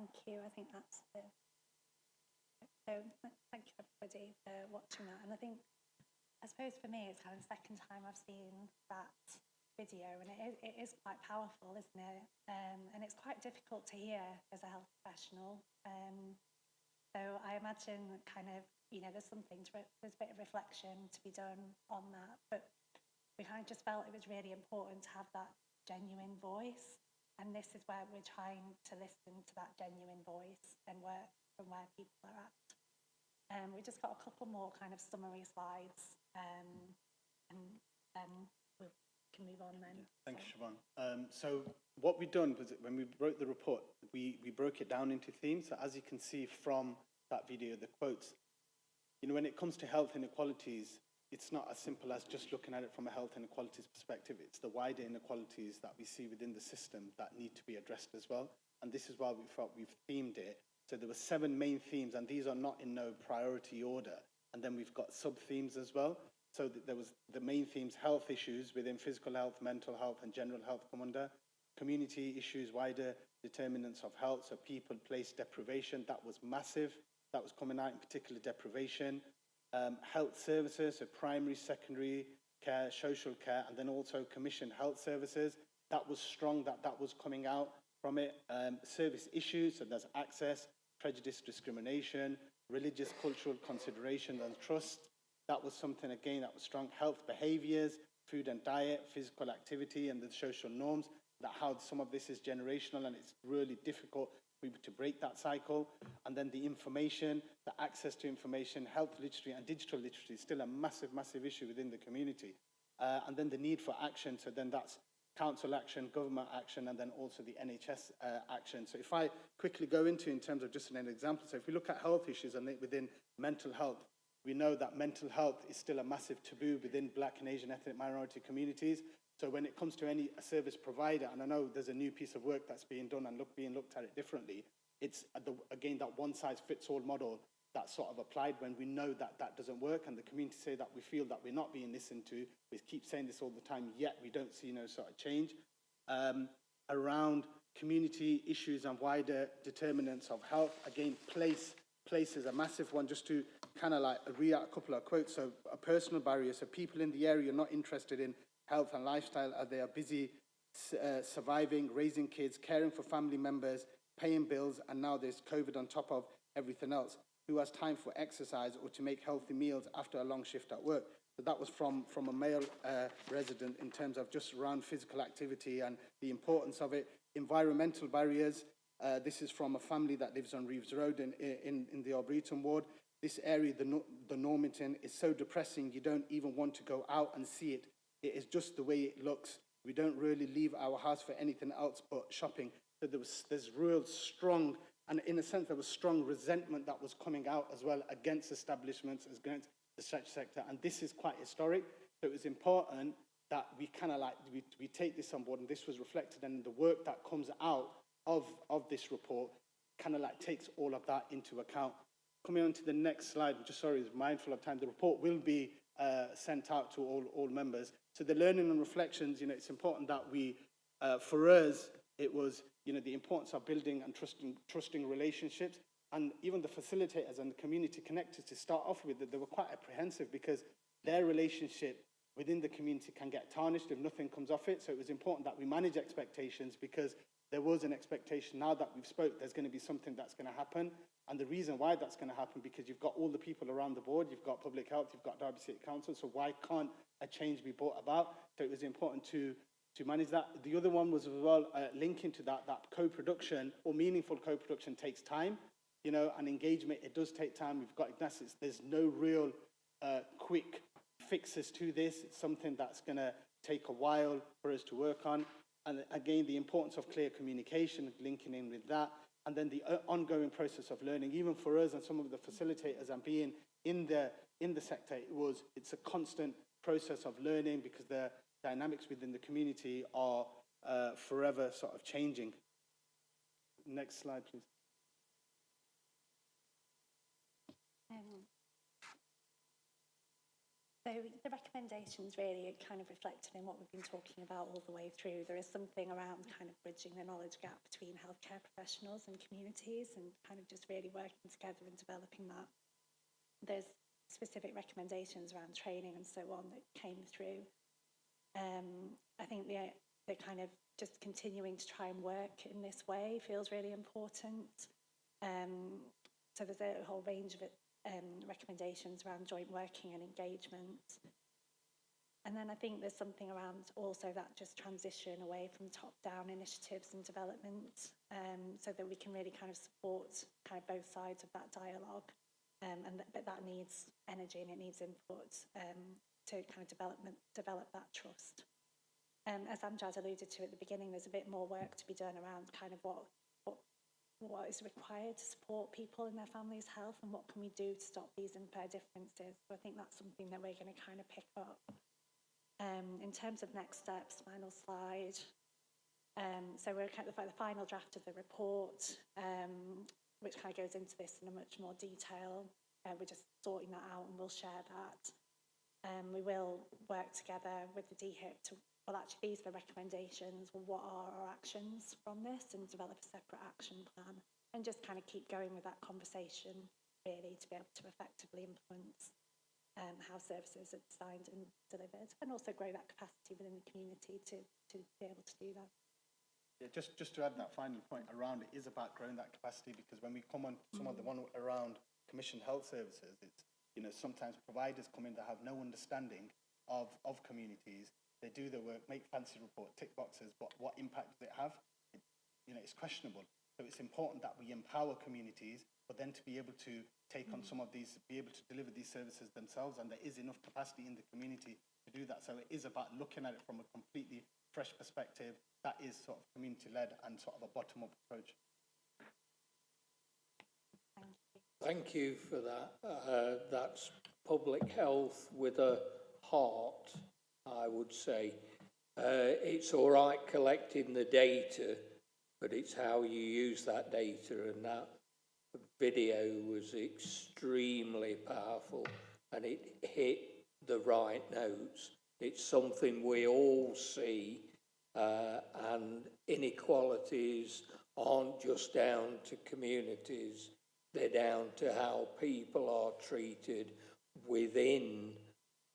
Thank you. I think that's the... So thank you everybody for watching that. And I think, I suppose for me, it's kind of the second time I've seen that video, and it is quite powerful, isn't it? And it's quite difficult to hear as a health professional. So I imagine kind of, you know, there's a bit of reflection to be done on that, but we kind of just felt it was really important to have that genuine voice, and this is where we're trying to listen to that genuine voice and work from where people are at. We've just got a couple more kind of summary slides, and then we can move on then. Thank you, Siobhan. So what we've done was, when we wrote the report, we broke it down into themes. So as you can see from that video, the quotes, you know, when it comes to health inequalities, it's not as simple as just looking at it from a health inequalities perspective. It's the wider inequalities that we see within the system that need to be addressed as well. And this is why we felt we've themed it. So there were 7 main themes, and these are not in no priority order. And then we've got sub-themes as well. So there was the main themes: health issues within physical health, mental health, and general health come under. Community issues, wider determinants of health, so people, place, deprivation, that was massive. That was coming out, in particular deprivation. Health services, so primary, secondary care, social care, and then also commission health services. That was strong, that was coming out from it. Service issues, so there's access, prejudice, discrimination, religious, cultural consideration, and trust. That was something, again, that was strong. Health behaviours, food and diet, physical activity, and the social norms, that how some of this is generational, and it's really difficult for people to break that cycle. And then the information, the access to information, health literacy and digital literacy is still a massive, massive issue within the community. And then the need for action, so then that's council action, government action, and then also the NHS action. So if I quickly go into, in terms of just an example, so if we look at health issues and within mental health, we know that mental health is still a massive taboo within Black and Asian ethnic minority communities. So when it comes to any service provider, and I know there's a new piece of work that's being done and being looked at it differently, it's, again, that one-size-fits-all model that's sort of applied when we know that that doesn't work, and the community say that we feel that we're not being listened to. We keep saying this all the time, yet we don't see no sort of change. Around community issues and wider determinants of health, again, place is a massive one. Just to kind of like read out a couple of quotes. So a personal barrier, so people in the area are not interested in health and lifestyle, they are busy surviving, raising kids, caring for family members, paying bills, and now there's COVID on top of everything else. Who has time for exercise or to make healthy meals after a long shift at work? So that was from a male resident, in terms of just around physical activity and the importance of it. Environmental barriers. This is from a family that lives on Reeves Road in the Arboretum ward. This area, the Normanton, is so depressing you don't even want to go out and see it. It is just the way it looks. We don't really leave our house for anything else but shopping. So there's real strong, and in a sense there was strong resentment that was coming out as well against establishments, against the church sector, and this is quite historic. So it was important that we kind of like, we take this on board, and this was reflected in the work that comes out of this report, kind of like takes all of that into account. Coming on to the next slide, just sorry, is mindful of time. The report will be sent out to all members. So the learning and reflections, you know, it's important that we, for us, it was, you know, the importance of building and trusting relationships, and even the facilitators and the community connectors to start off with, they were quite apprehensive because their relationship within the community can get tarnished if nothing comes off it. So it was important that we manage expectations, because there was an expectation. Now that we've spoke, there's going to be something that's going to happen. And the reason why that's going to happen, because you've got all the people around the board, you've got public health, you've got Derby City Council, so why can't a change be brought about? So it was important to manage that. The other one was as well, linking to that co-production or meaningful co-production takes time, you know, and engagement, it does take time. We've got Ignatius, there's no real quick fixes to this. It's something that's going to take a while for us to work on. And again, the importance of clear communication, linking in with that, and then the ongoing process of learning, even for us and some of the facilitators and being in the sector, it's a constant process of learning, because the dynamics within the community are forever sort of changing. Next slide, please. So the recommendations really are kind of reflected in what we've been talking about all the way through. There is something around kind of bridging the knowledge gap between healthcare professionals and communities and kind of just really working together and developing that. There's specific recommendations around training and so on that came through. I think the kind of just continuing to try and work in this way feels really important. So there's a whole range of recommendations around joint working and engagement. And then I think there's something around also that just transition away from top-down initiatives and development, so that we can really kind of support kind of both sides of that dialogue. But that needs energy and it needs input to kind of develop that trust. As Amjad alluded to at the beginning, there's a bit more work to be done around kind of what is required to support people in their family's health and what can we do to stop these unfair differences. So I think that's something that we're going to kind of pick up. In terms of next steps, final slide. So we're kind of the final draft of the report, which kind of goes into this in a much more detail. We're just sorting that out and we'll share that. We will work together with the DHIP to, well, actually these are the recommendations. Well, what are our actions from this, and develop a separate action plan, and just kind of keep going with that conversation really to be able to effectively influence how services are designed and delivered, and also grow that capacity within the community to be able to do that. Yeah, just to add that final point around it is about growing that capacity, because when we come on some of the one around commissioned health services, it's, you know, sometimes providers come in that have no understanding of communities. They do their work, make fancy report, tick boxes, but what impact does it have? You know, it's questionable. So it's important that we empower communities, but then to be able to take on some of these, be able to deliver these services themselves, and there is enough capacity in the community to do that. So it is about looking at it from a completely fresh perspective that is sort of community-led and sort of a bottom-up approach. Thank you for that. That's public health with a heart, I would say. It's all right collecting the data, but it's how you use that data, and that video was extremely powerful and it hit the right notes. It's something we all see, and inequalities aren't just down to communities, they're down to how people are treated within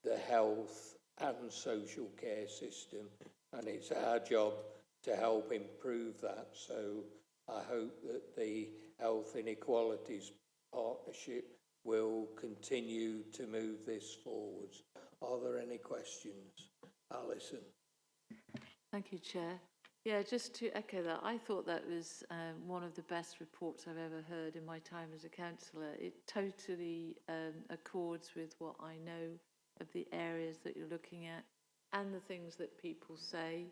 the health and social care system, and it's our job to help improve that. So I hope that the Health Inequalities Partnership will continue to move this forwards. Are there any questions? Alison. Thank you, Chair. Yeah, just to echo that, I thought that was one of the best reports I've ever heard in my time as a councillor. It totally accords with what I know of the areas that you're looking at and the things that people say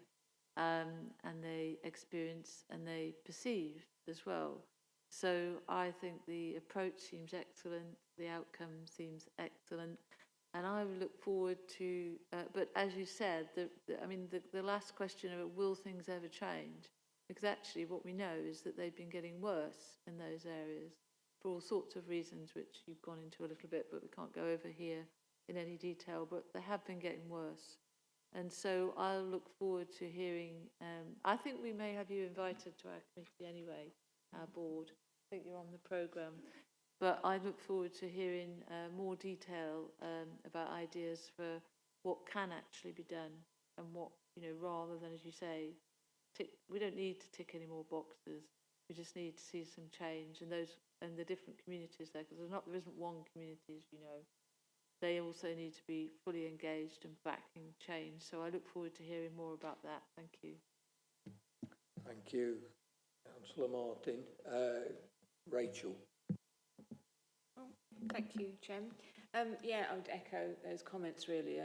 and they experience and they perceive as well. So I think the approach seems excellent, the outcome seems excellent, and I would look forward to, but as you said, the last question of will things ever change? Because actually what we know is that they've been getting worse in those areas for all sorts of reasons, which you've gone into a little bit, but we can't go over here in any detail, but they have been getting worse. And so I'll look forward to hearing, I think we may have you invited to our committee anyway, our board. I think you're on the programme. But I look forward to hearing more detail about ideas for what can actually be done and what, you know, rather than, as you say, we don't need to tick any more boxes. We just need to see some change and the different communities there, because there isn't one community, as you know. They also need to be fully engaged and backing change. So I look forward to hearing more about that. Thank you. Thank you, Councillor Martin. Rachel. Thank you, Jem. Yeah, I would echo those comments really.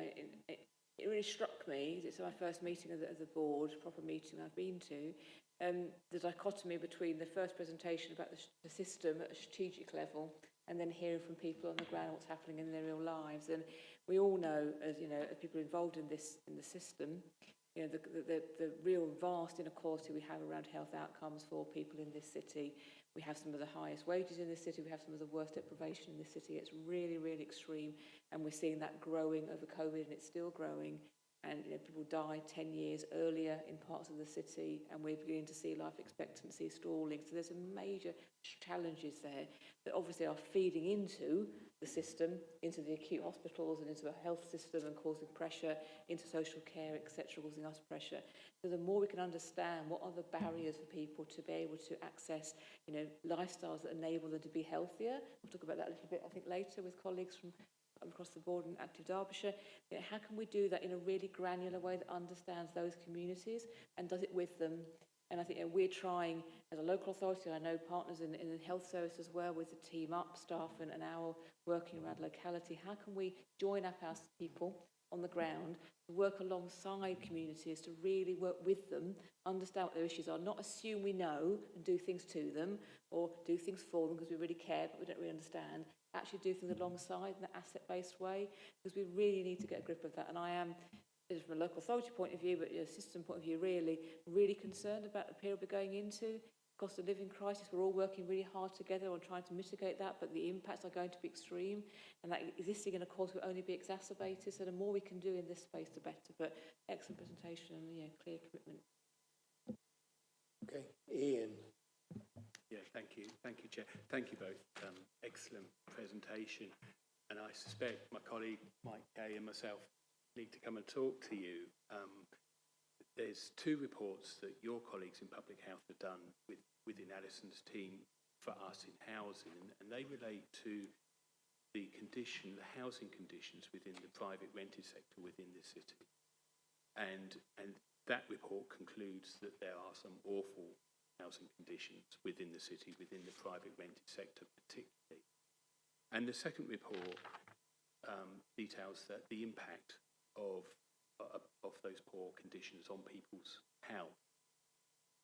It really struck me, it's my first meeting of the board, proper meeting I've been to, the dichotomy between the first presentation about the system at a strategic level and then hearing from people on the ground what's happening in their real lives. And we all know, as you know, as people involved in the system, you know, the real vast inequality we have around health outcomes for people in this city. We have some of the highest wages in this city. We have some of the worst deprivation in this city. It's really, really extreme. And we're seeing that growing over COVID, and it's still growing. And you know, people die 10 years earlier in parts of the city, and we're beginning to see life expectancy stalling. So there's some major challenges there that obviously are feeding into the system, into the acute hospitals and into a health system and causing pressure, into social care, etc., causing us pressure. So the more we can understand what are the barriers for people to be able to access, you know, lifestyles that enable them to be healthier. We'll talk about that a little bit, I think, later with colleagues from across the board in Active Derbyshire. You know, how can we do that in a really granular way that understands those communities and does it with them? And I think we're trying, as a local authority, I know partners in the health service as well, with the team up, staff and our working around locality. How can we join up our people on the ground, to work alongside communities, to really work with them, understand what their issues are, not assume we know and do things to them or do things for them because we really care but we don't really understand. Actually do things alongside in an asset-based way, because we really need to get a grip of that. And I am, from a local authority point of view, but a system point of view, really concerned about the period we're going into. Cost of living crisis, we're all working really hard together on trying to mitigate that, but the impacts are going to be extreme, and that existing inequality will only be exacerbated. So the more we can do in this space, the better. But excellent presentation and clear commitment. Okay, Ian. Yeah, thank you, Chair. Thank you both. Excellent presentation, and I suspect my colleague Mike Kay and myself need to come and talk to you. There's two reports that your colleagues in public health have done within Alison's team for us in housing, and they relate to the housing conditions within the private rented sector within the city. And that report concludes that there are some awful housing conditions within the city, within the private rented sector particularly. And the second report details that the impact of those poor conditions on people's health.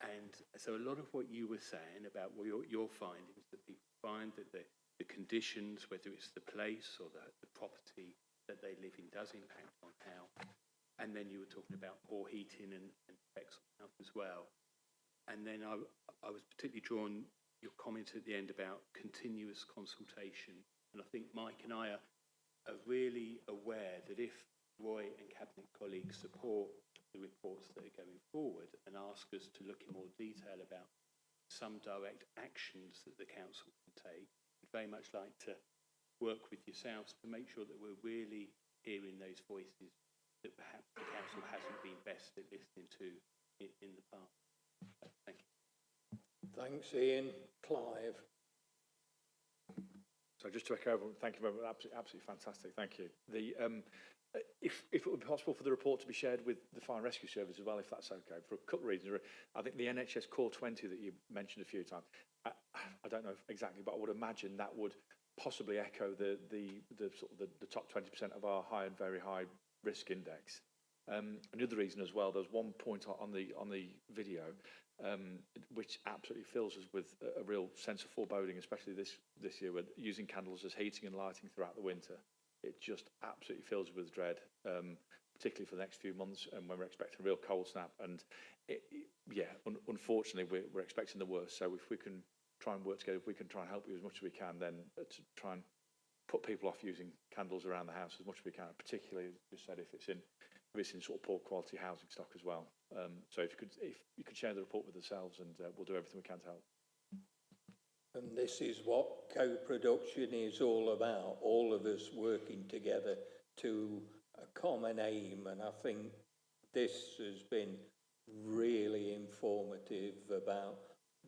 And so a lot of what you were saying about your findings, that people find that the conditions, whether it's the place or the property that they live in, does impact on health. And then you were talking about poor heating and effects on health as well. And then I was particularly drawn your comment at the end about continuous consultation. And I think Mike and I are really aware that if Roy and Cabinet colleagues support the reports that are going forward and ask us to look in more detail about some direct actions that the council can take, I'd very much like to work with yourselves to make sure that we're really hearing those voices that perhaps the council hasn't been best at listening to in the past. Thank you. Thanks, Ian. Clive. So just to echo everyone, thank you very much. Absolutely fantastic. Thank you. If it would be possible for the report to be shared with the Fire and Rescue Service as well, if that's okay, for a couple of reasons. I think the NHS Core 20 that you mentioned a few times, I don't know exactly, but I would imagine that would possibly echo the top 20% of our high and very high risk index. Another reason as well, there's one point on the video which absolutely fills us with a real sense of foreboding, especially this year, with using candles as heating and lighting throughout the winter. It just absolutely fills us with dread, particularly for the next few months, and when we're expecting a real cold snap. And unfortunately, we're expecting the worst. So if we can try and work together, if we can try and help you as much as we can, then to try and put people off using candles around the house as much as we can, particularly, as you said, if it's in sort of poor quality housing stock as well. So if you could share the report with ourselves, and we'll do everything we can to help. And this is what co-production is all about, all of us working together to a common aim. And I think this has been really informative about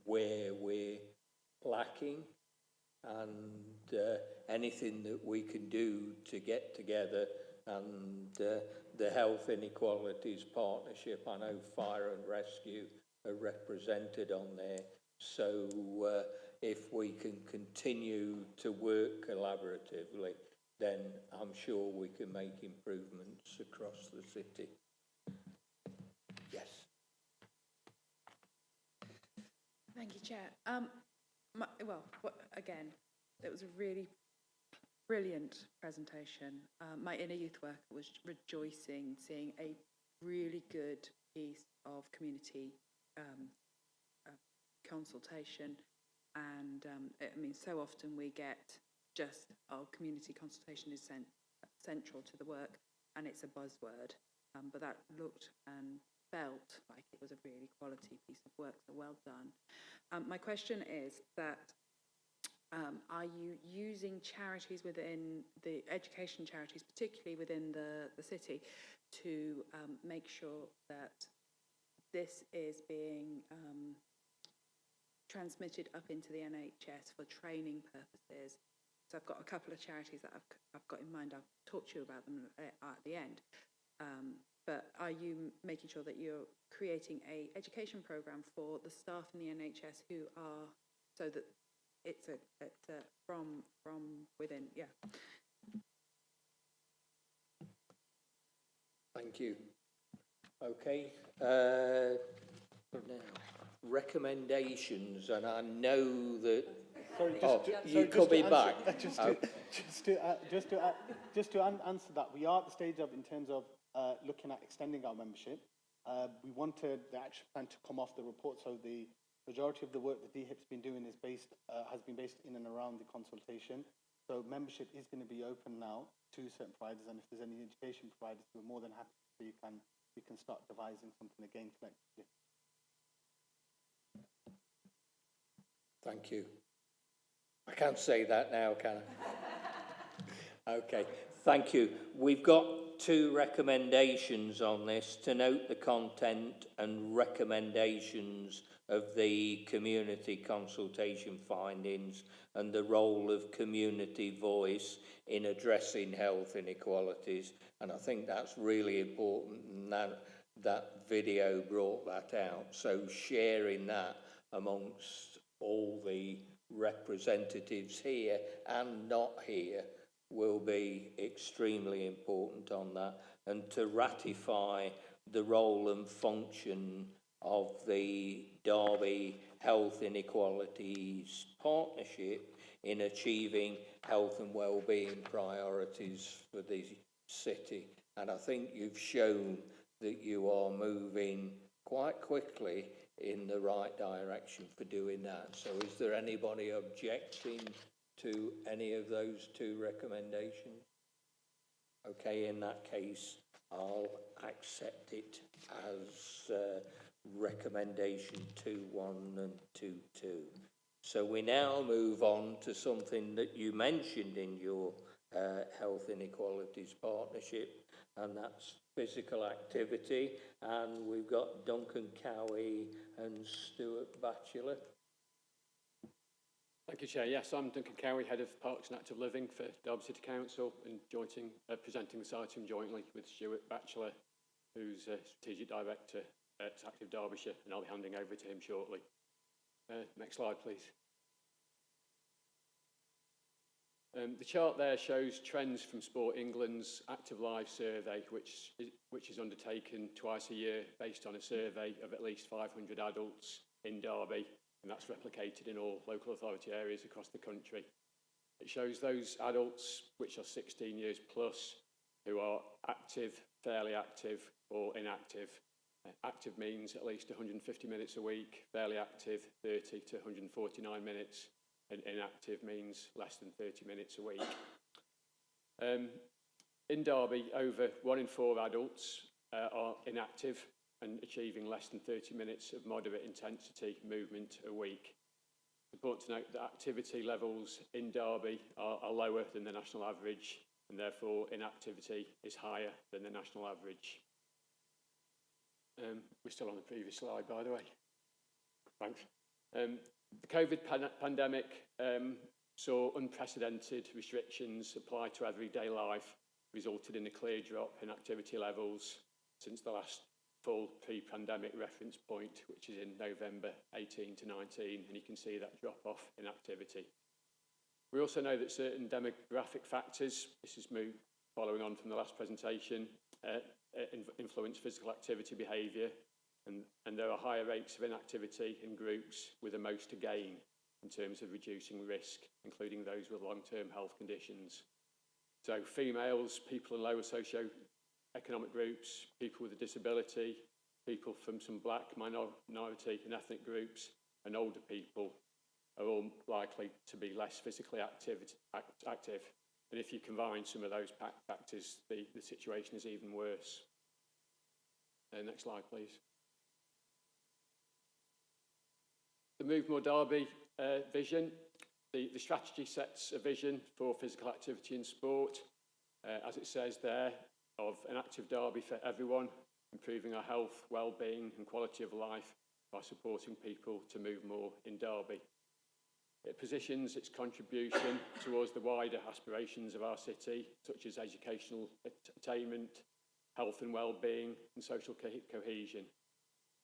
where we're lacking and anything that we can do to get together. And the Health Inequalities Partnership, I know Fire and Rescue are represented on there. So if we can continue to work collaboratively, then I'm sure we can make improvements across the city. Yes. Thank you, Chair. Again, it was a really brilliant presentation. My inner youth worker was rejoicing seeing a really good piece of community consultation. And I mean, so often we get just, oh, community consultation is central to the work, and it's a buzzword. But that looked and felt like it was a really quality piece of work, so well done. My question is that, are you using charities within the education charities, particularly within the city, to make sure that this is being transmitted up into the NHS for training purposes? So I've got a couple of charities that I've got in mind. I'll talk to you about them at the end. But are you making sure that you're creating a education program for the staff in the NHS who are, so that it's from within? Yeah. Thank you. Okay. Now, recommendations, and I know that. You're coming back. Just to answer that, we are at the stage of, in terms of looking at extending our membership. We wanted the action plan to come off the report, so the majority of the work that DHIP's been doing is has been based in and around the consultation. So membership is going to be open now to certain providers, and if there's any education providers, we're more than happy, so we can start devising something again collectively. Thank you. I can't say that now, can I? Okay, thank you. We've got 2 recommendations on this: to note the content and recommendations of the community consultation findings and the role of community voice in addressing health inequalities. And I think that's really important, and that video brought that out. So sharing that amongst all the representatives here and not here will be extremely important on that, and to ratify the role and function of the Derby Health Inequalities Partnership in achieving health and wellbeing priorities for the city. And I think you've shown that you are moving quite quickly in the right direction for doing that. So is there anybody objecting to any of those 2 recommendations? Okay, in that case, I'll accept it as recommendation 2.1 and 2.2. So we now move on to something that you mentioned in your Health Inequalities Partnership, and that's physical activity. And we've got Duncan Cowie and Stuart Batchelor. Thank you, Chair. Yes, I'm Duncan Cowie, Head of Parks and Active Living for Derby City Council, and presenting this item jointly with Stuart Batchelor, who's Strategic Director at Active Derbyshire, and I'll be handing over to him shortly. Next slide, please. The chart there shows trends from Sport England's Active Life survey, which is undertaken twice a year based on a survey of at least 500 adults in Derby, and that's replicated in all local authority areas across the country. It shows those adults which are 16 years plus who are active, fairly active, or inactive. Active means at least 150 minutes a week, fairly active 30 to 149 minutes, and inactive means less than 30 minutes a week. In Derby, over 1 in 4 adults are inactive and achieving less than 30 minutes of moderate intensity movement a week. It's important to note that activity levels in Derby are lower than the national average, and therefore inactivity is higher than the national average. We're still on the previous slide, by the way. Thanks. The COVID pandemic saw unprecedented restrictions applied to everyday life, resulted in a clear drop in activity levels since the last full pre-pandemic reference point, which is in November 18 to 19, and you can see that drop off in activity. We also know that certain demographic factors, this is following on from the last presentation, influence physical activity behaviour, and there are higher rates of inactivity in groups with the most to gain in terms of reducing risk, including those with long-term health conditions. So females, people in lower economic groups, people with a disability, people from some black minority and ethnic groups, and older people are all likely to be less physically active. And if you combine some of those factors, the situation is even worse. Next slide, please. The Move More Derby vision. The strategy sets a vision for physical activity and sport, as it says there, of an active derby for everyone, improving our health, well-being and quality of life by supporting people to move more in Derby. It positions its contribution towards the wider aspirations of our city, such as educational attainment, health and well-being and social cohesion.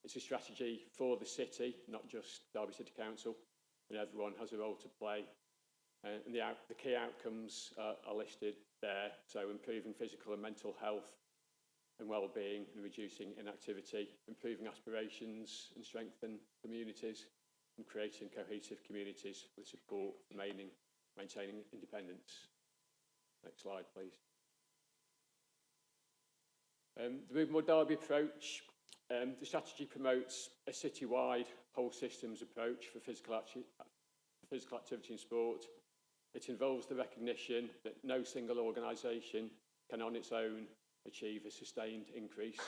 It's a strategy for the city, not just Derby City Council, and everyone has a role to play. And the key outcomes are listed there, so improving physical and mental health and well-being and reducing inactivity, improving aspirations and strengthen communities, and creating cohesive communities with support for maintaining independence. Next slide, please. The Move More Derby approach. The strategy promotes a citywide whole systems approach for physical activity and sport. It involves the recognition that no single organisation can on its own achieve a sustained increase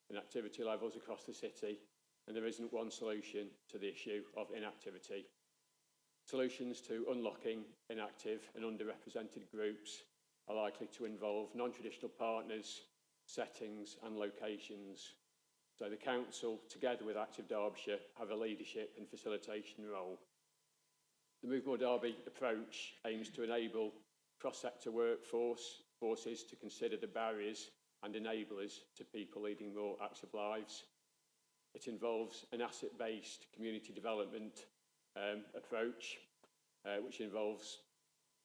in activity levels across the city, and there isn't one solution to the issue of inactivity. Solutions to unlocking inactive and underrepresented groups are likely to involve non-traditional partners, settings and locations. So the Council, together with Active Derbyshire, have a leadership and facilitation role. The Move More Derby approach aims to enable cross-sector forces to consider the barriers and enablers to people leading more active lives. It involves an asset-based community development approach, which involves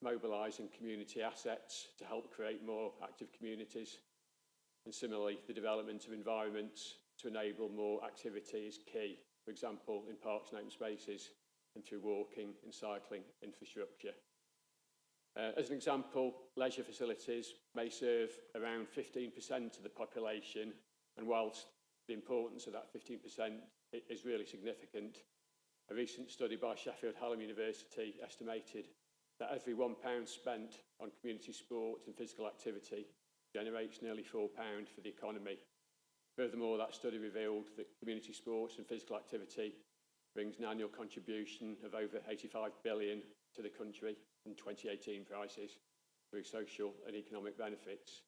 mobilising community assets to help create more active communities. And similarly, the development of environments to enable more activity is key, for example, in parks and open spaces and through walking and cycling infrastructure. As an example, leisure facilities may serve around 15% of the population, and whilst the importance of that 15% is really significant, a recent study by Sheffield Hallam University estimated that every £1 spent on community sport and physical activity generates nearly £4 for the economy. Furthermore, that study revealed that community sports and physical activity brings an annual contribution of over 85 billion to the country in 2018 prices through social and economic benefits.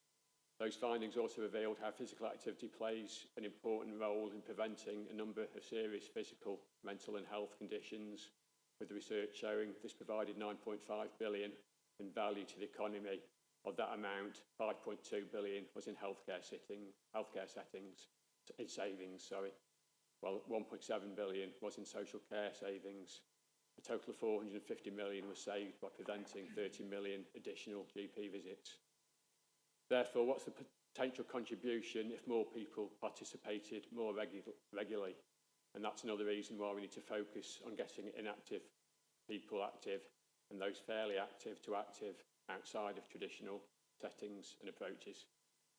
Those findings also revealed how physical activity plays an important role in preventing a number of serious physical, mental and health conditions, with the research showing this provided 9.5 billion in value to the economy. Of that amount, 5.2 billion was in healthcare settings, while 1.7 billion was in social care savings. A total of 450 million was saved by preventing 30 million additional GP visits. Therefore, what's the potential contribution if more people participated more regularly? And that's another reason why we need to focus on getting inactive people active and those fairly active to active outside of traditional settings and approaches.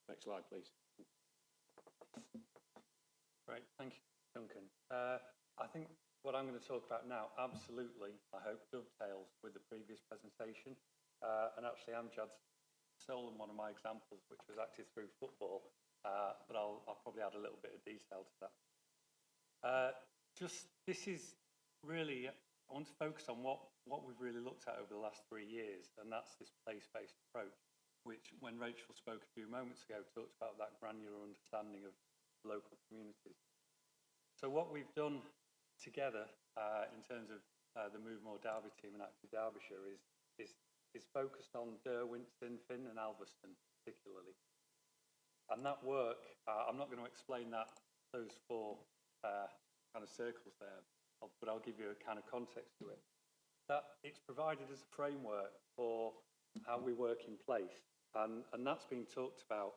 Next slide, please. Great, thank you, Duncan. I think what I'm going to talk about now absolutely, I hope, dovetails with the previous presentation. And actually, Amjad's stolen one of my examples, which was active through football, but I'll probably add a little bit of detail to that. This is really, I want to focus on what we've really looked at over the last 3 years, and that's this place-based approach, which, when Rachel spoke a few moments ago, talked about that granular understanding of local communities. So what we've done together in terms of the Move More Derby team and Active Derbyshire is focused on Derwent, Sinfin and Alveston particularly. And that work, I'm not going to explain those four kind of circles there, but I'll give you a kind of context to it. That it's provided as a framework for how we work in place, and that's been talked about,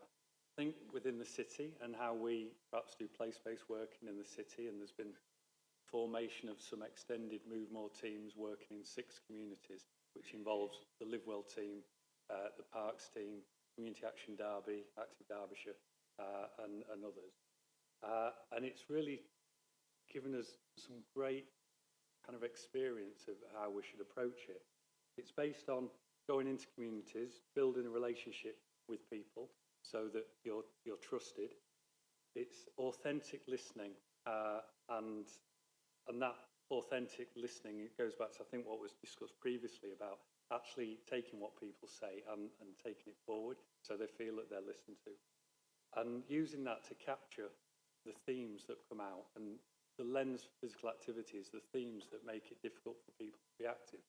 I think, within the city, and how we perhaps do place-based working in the city. And there's been formation of some extended Move More teams working in 6 communities, which involves the Live Well team, the Parks team, Community Action Derby, Active Derbyshire, and others. And it's really given us some great kind of experience of how we should approach it. It's based on going into communities, building a relationship with people so that you're trusted. It's authentic listening, and that authentic listening, it goes back to, I think, what was discussed previously about actually taking what people say and taking it forward so they feel that they're listened to. And using that to capture the themes that come out, and the lens for physical activity is the themes that make it difficult for people to be active.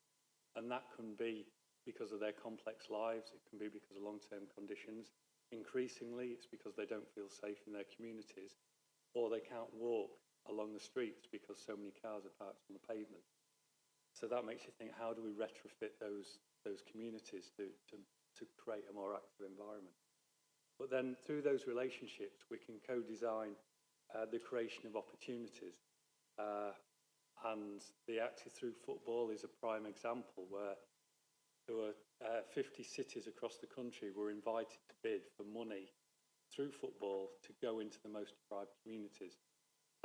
And that can be because of their complex lives, it can be because of long-term conditions. Increasingly, it's because they don't feel safe in their communities, or they can't walk along the streets because so many cars are parked on the pavement. So that makes you think, how do we retrofit those communities to create a more active environment? But then through those relationships, we can co-design the creation of opportunities. And the Active Through Football is a prime example where there were 50 cities across the country were invited to bid for money through football to go into the most deprived communities.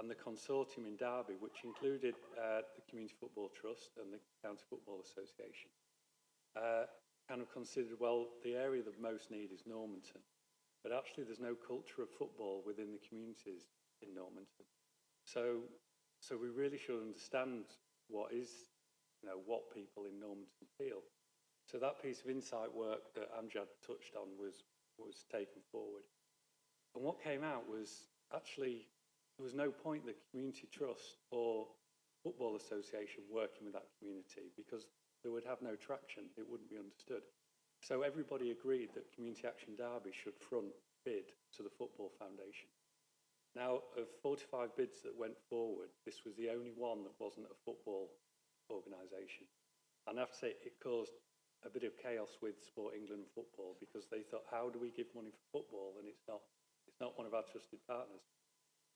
And the consortium in Derby, which included the Community Football Trust and the County Football Association, kind of considered, well, the area that most need is Normanton. But actually there's no culture of football within the communities in Normanton. So we really should understand what people in Normanton feel. So that piece of insight work that Amjad touched on was taken forward. And what came out was actually there was no point the Community Trust or Football Association working with that community because they would have no traction, it wouldn't be understood. So everybody agreed that Community Action Derby should front bid to the Football Foundation. Now, of 45 bids that went forward, this was the only one that wasn't a football organisation. And I have to say, it caused a bit of chaos with Sport England football because they thought, how do we give money for football and it's not one of our trusted partners?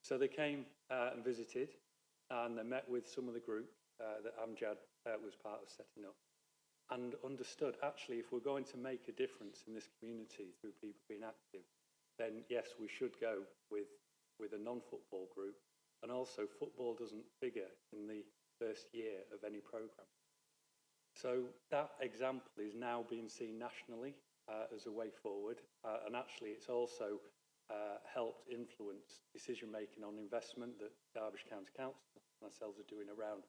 So they came and visited, and they met with some of the group that Amjad was part of setting up, and understood, actually, if we're going to make a difference in this community through people being active, then yes, we should go with a non-football group, and also football doesn't figure in the first year of any programme. So that example is now being seen nationally as a way forward, and actually it's also helped influence decision-making on investment that Derbyshire County Council and ourselves are doing around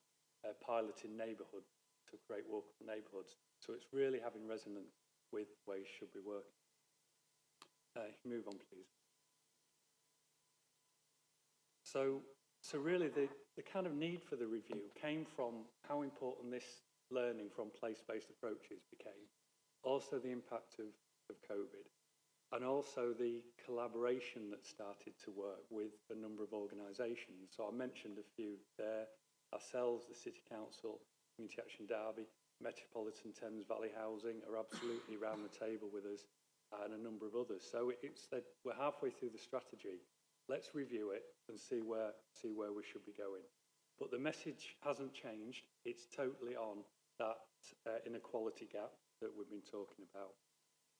piloting neighbourhood to create walkable neighbourhoods. So it's really having resonance with ways should be working. Move on, please. So really the kind of need for the review came from how important this learning from place-based approaches became, also the impact of COVID, and also the collaboration that started to work with a number of organisations. So I mentioned a few there, ourselves, the City Council, Community Action Derby, Metropolitan Thames Valley Housing are absolutely around the table with us, and a number of others. So it's that we're halfway through the strategy. Let's review it and see where we should be going. But the message hasn't changed. It's totally on that inequality gap that we've been talking about.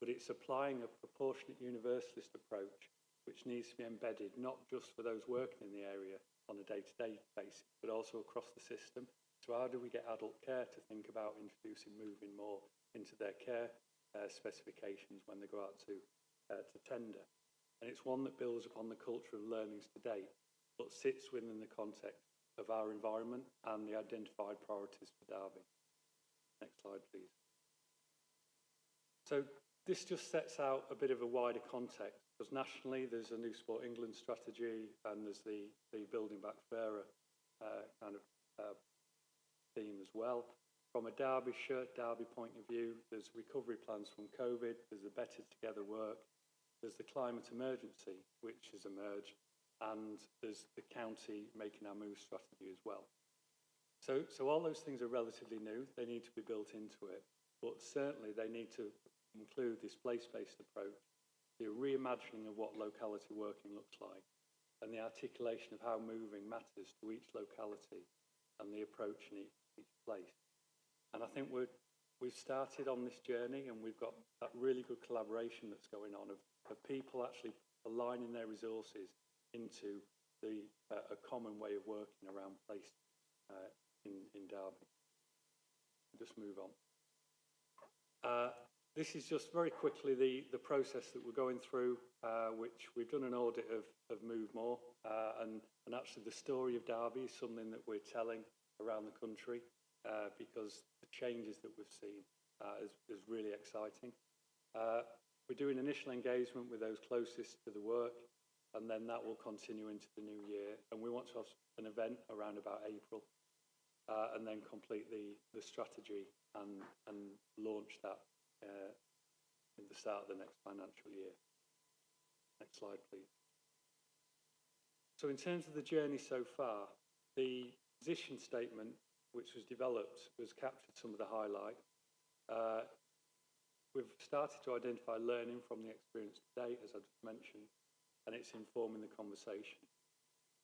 But it's applying a proportionate universalist approach which needs to be embedded not just for those working in the area on a day-to-day basis, but also across the system. So how do we get adult care to think about introducing moving more into their care specifications when they go out to tender? And it's one that builds upon the culture of learnings to date, but sits within the context of our environment and the identified priorities for Derby. Next slide, please. So this just sets out a bit of a wider context, because nationally there's a new Sport England strategy and there's the Building Back Fairer theme as well. From a Derby point of view, there's recovery plans from COVID, there's the Better Together work, there's the climate emergency which has emerged, and there's the county making our move strategy as well. So all those things are relatively new, they need to be built into it, but certainly they need to include this place-based approach, the reimagining of what locality working looks like, and the articulation of how moving matters to each locality and the approach in each place. And I think we've started on this journey, and we've got that really good collaboration that's going on of people actually aligning their resources into a common way of working around place in Derby. Just move on. This is just very quickly the process that we're going through, which we've done an audit of Move More, and actually the story of Derby is something that we're telling around the country because the changes that we've seen is really exciting. We're doing initial engagement with those closest to the work, and then that will continue into the new year. And we want to have an event around about April, and then complete the strategy and launch that in the start of the next financial year. Next slide, please. So in terms of the journey so far, the position statement which was developed was captured some of the highlights. We've started to identify learning from the experience to date, as I just mentioned, and it's informing the conversation.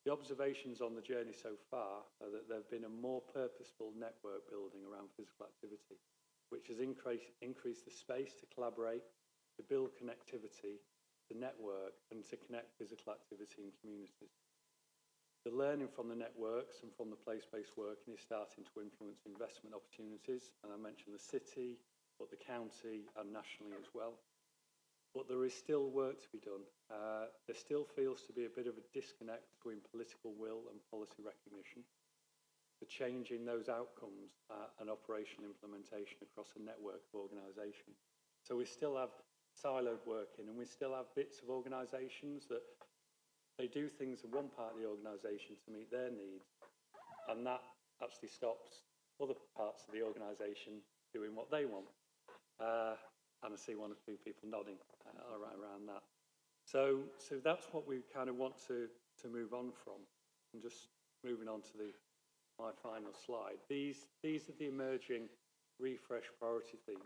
The observations on the journey so far are that there have been a more purposeful network building around physical activity, which has increased the space to collaborate, to build connectivity, to network, and to connect physical activity in communities. The learning from the networks and from the place-based working is starting to influence investment opportunities, and I mentioned the city, but the county and nationally as well. But there is still work to be done. There still feels to be a bit of a disconnect between political will and policy recognition for changing those outcomes and operational implementation across a network of organisations. So we still have siloed working, and we still have bits of organisations that they do things in one part of the organisation to meet their needs, and that actually stops other parts of the organisation doing what they want. And I see one or two people nodding around that. So that's what we kind of want to move on from. And just moving on to my final slide. These are the emerging refresh priority themes.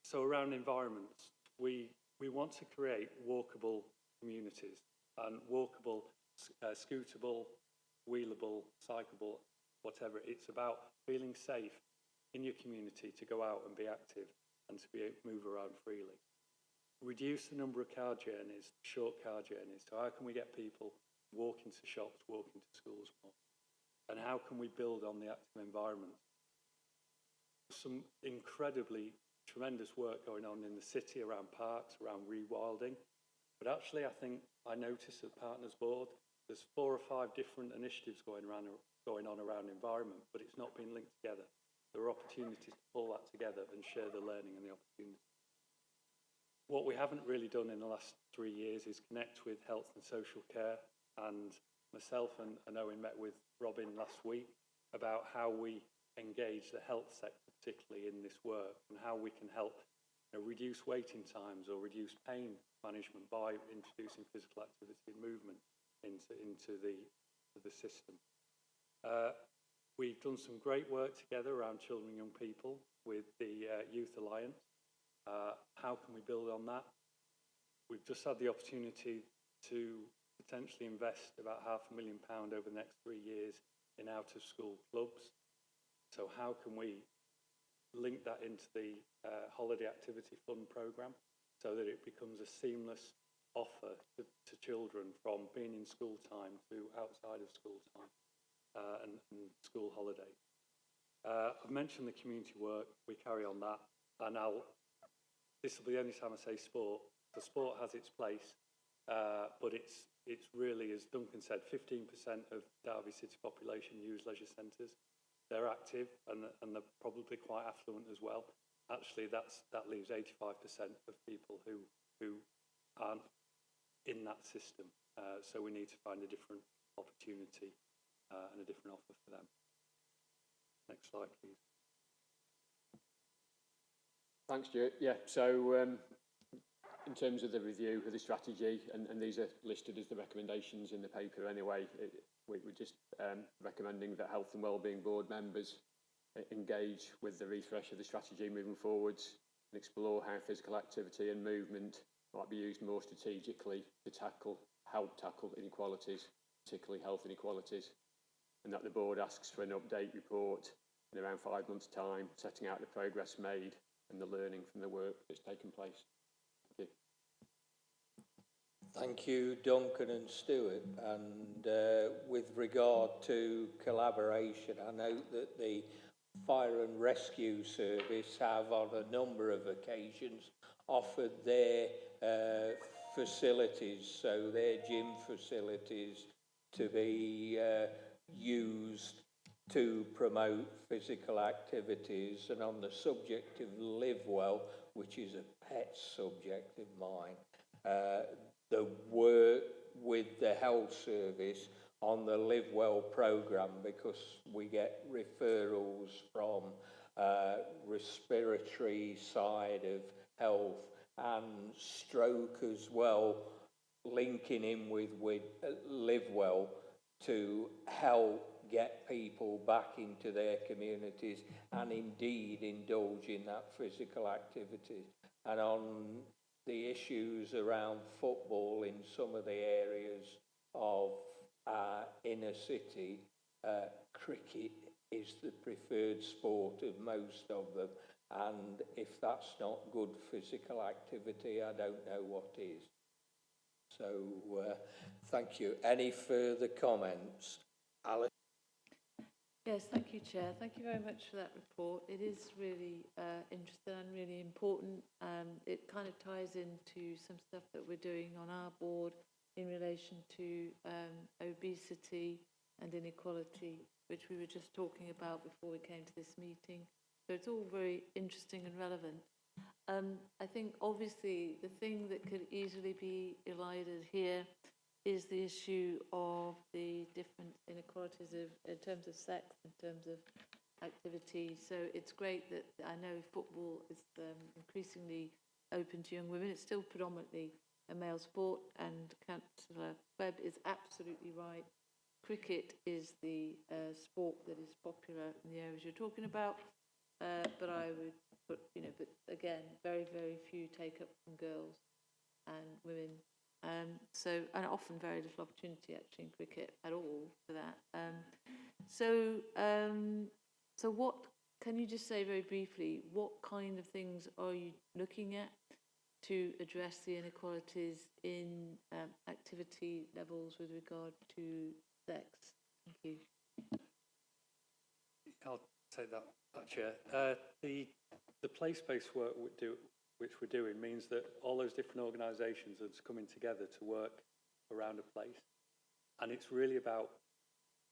So around environments, we want to create walkable communities, and walkable, scootable, wheelable, cyclable, whatever. It's about feeling safe in your community to go out and be active and to move around freely. Reduce the number of car journeys, short car journeys. So how can we get people walking to shops, walking to schools more? And how can we build on the active environment? Some incredibly tremendous work going on in the city around parks, around rewilding. But actually, I think I noticed at Partners Board, there's 4 or 5 different initiatives going on around environment, but it's not been linked together. There are opportunities to pull that together and share the learning and the opportunity. What we haven't really done in the last 3 years is connect with health and social care, and myself and Owen met with Robin last week about how we engage the health sector, particularly in this work, and how we can help reduce waiting times or reduce pain management by introducing physical activity and movement into the system. We've done some great work together around children and young people with the Youth Alliance. How can we build on that? We've just had the opportunity to potentially invest about £500,000 over the next 3 years in out-of-school clubs. So how can we link that into the Holiday Activity Fund programme so that it becomes a seamless offer to children from being in school time to outside of school time? And school holiday. I've mentioned the community work. We carry on that, and this will be the only time I say sport. The sport has its place, but it's really, as Duncan said, 15% of Derby City population use leisure centres. They're active, and they're probably quite affluent as well. Actually, that leaves 85% of people who aren't in that system. So we need to find a different opportunity and a different offer for them. Next slide, please. Thanks, Stuart. Yeah, so in terms of the review of the strategy, and these are listed as the recommendations in the paper anyway, we're just recommending that Health and Wellbeing Board members engage with the refresh of the strategy moving forwards and explore how physical activity and movement might be used more strategically to help tackle inequalities, particularly health inequalities, and that the board asks for an update report in around 5 months' time, setting out the progress made and the learning from the work that's taken place. Thank you. Thank you, Duncan and Stuart. And with regard to collaboration, I note that the Fire and Rescue Service have on a number of occasions offered their facilities, so their gym facilities, to be used to promote physical activities. And on the subject of Live Well, which is a pet subject of mine, the work with the health service on the Live Well programme, because we get referrals from respiratory side of health and stroke as well, linking in with Live Well to help get people back into their communities and indeed indulge in that physical activity. And on the issues around football in some of the areas of inner city, cricket is the preferred sport of most of them. And if that's not good physical activity, I don't know what is. So, thank you. Any further comments? Alice? Yes, thank you, Chair. Thank you very much for that report. It is really interesting and really important. It kind of ties into some stuff that we're doing on our board in relation to obesity and inequality, which we were just talking about before we came to this meeting. So it's all very interesting and relevant. I think obviously the thing that could easily be elided here is the issue of the different inequalities in terms of sex, in terms of activity. So it's great that I know football is increasingly open to young women. It's still predominantly a male sport, and Councillor Webb is absolutely right. Cricket is the sport that is popular in the areas you're talking about, but I would put, but again, very, very few take up from girls and women. And often very little opportunity actually in cricket at all for that. So what, can you just say very briefly, what kind of things are you looking at to address the inequalities in activity levels with regard to sex? Thank you. I'll take that Chair. The place-based work which we're doing means that all those different organisations are coming together to work around a place, and it's really about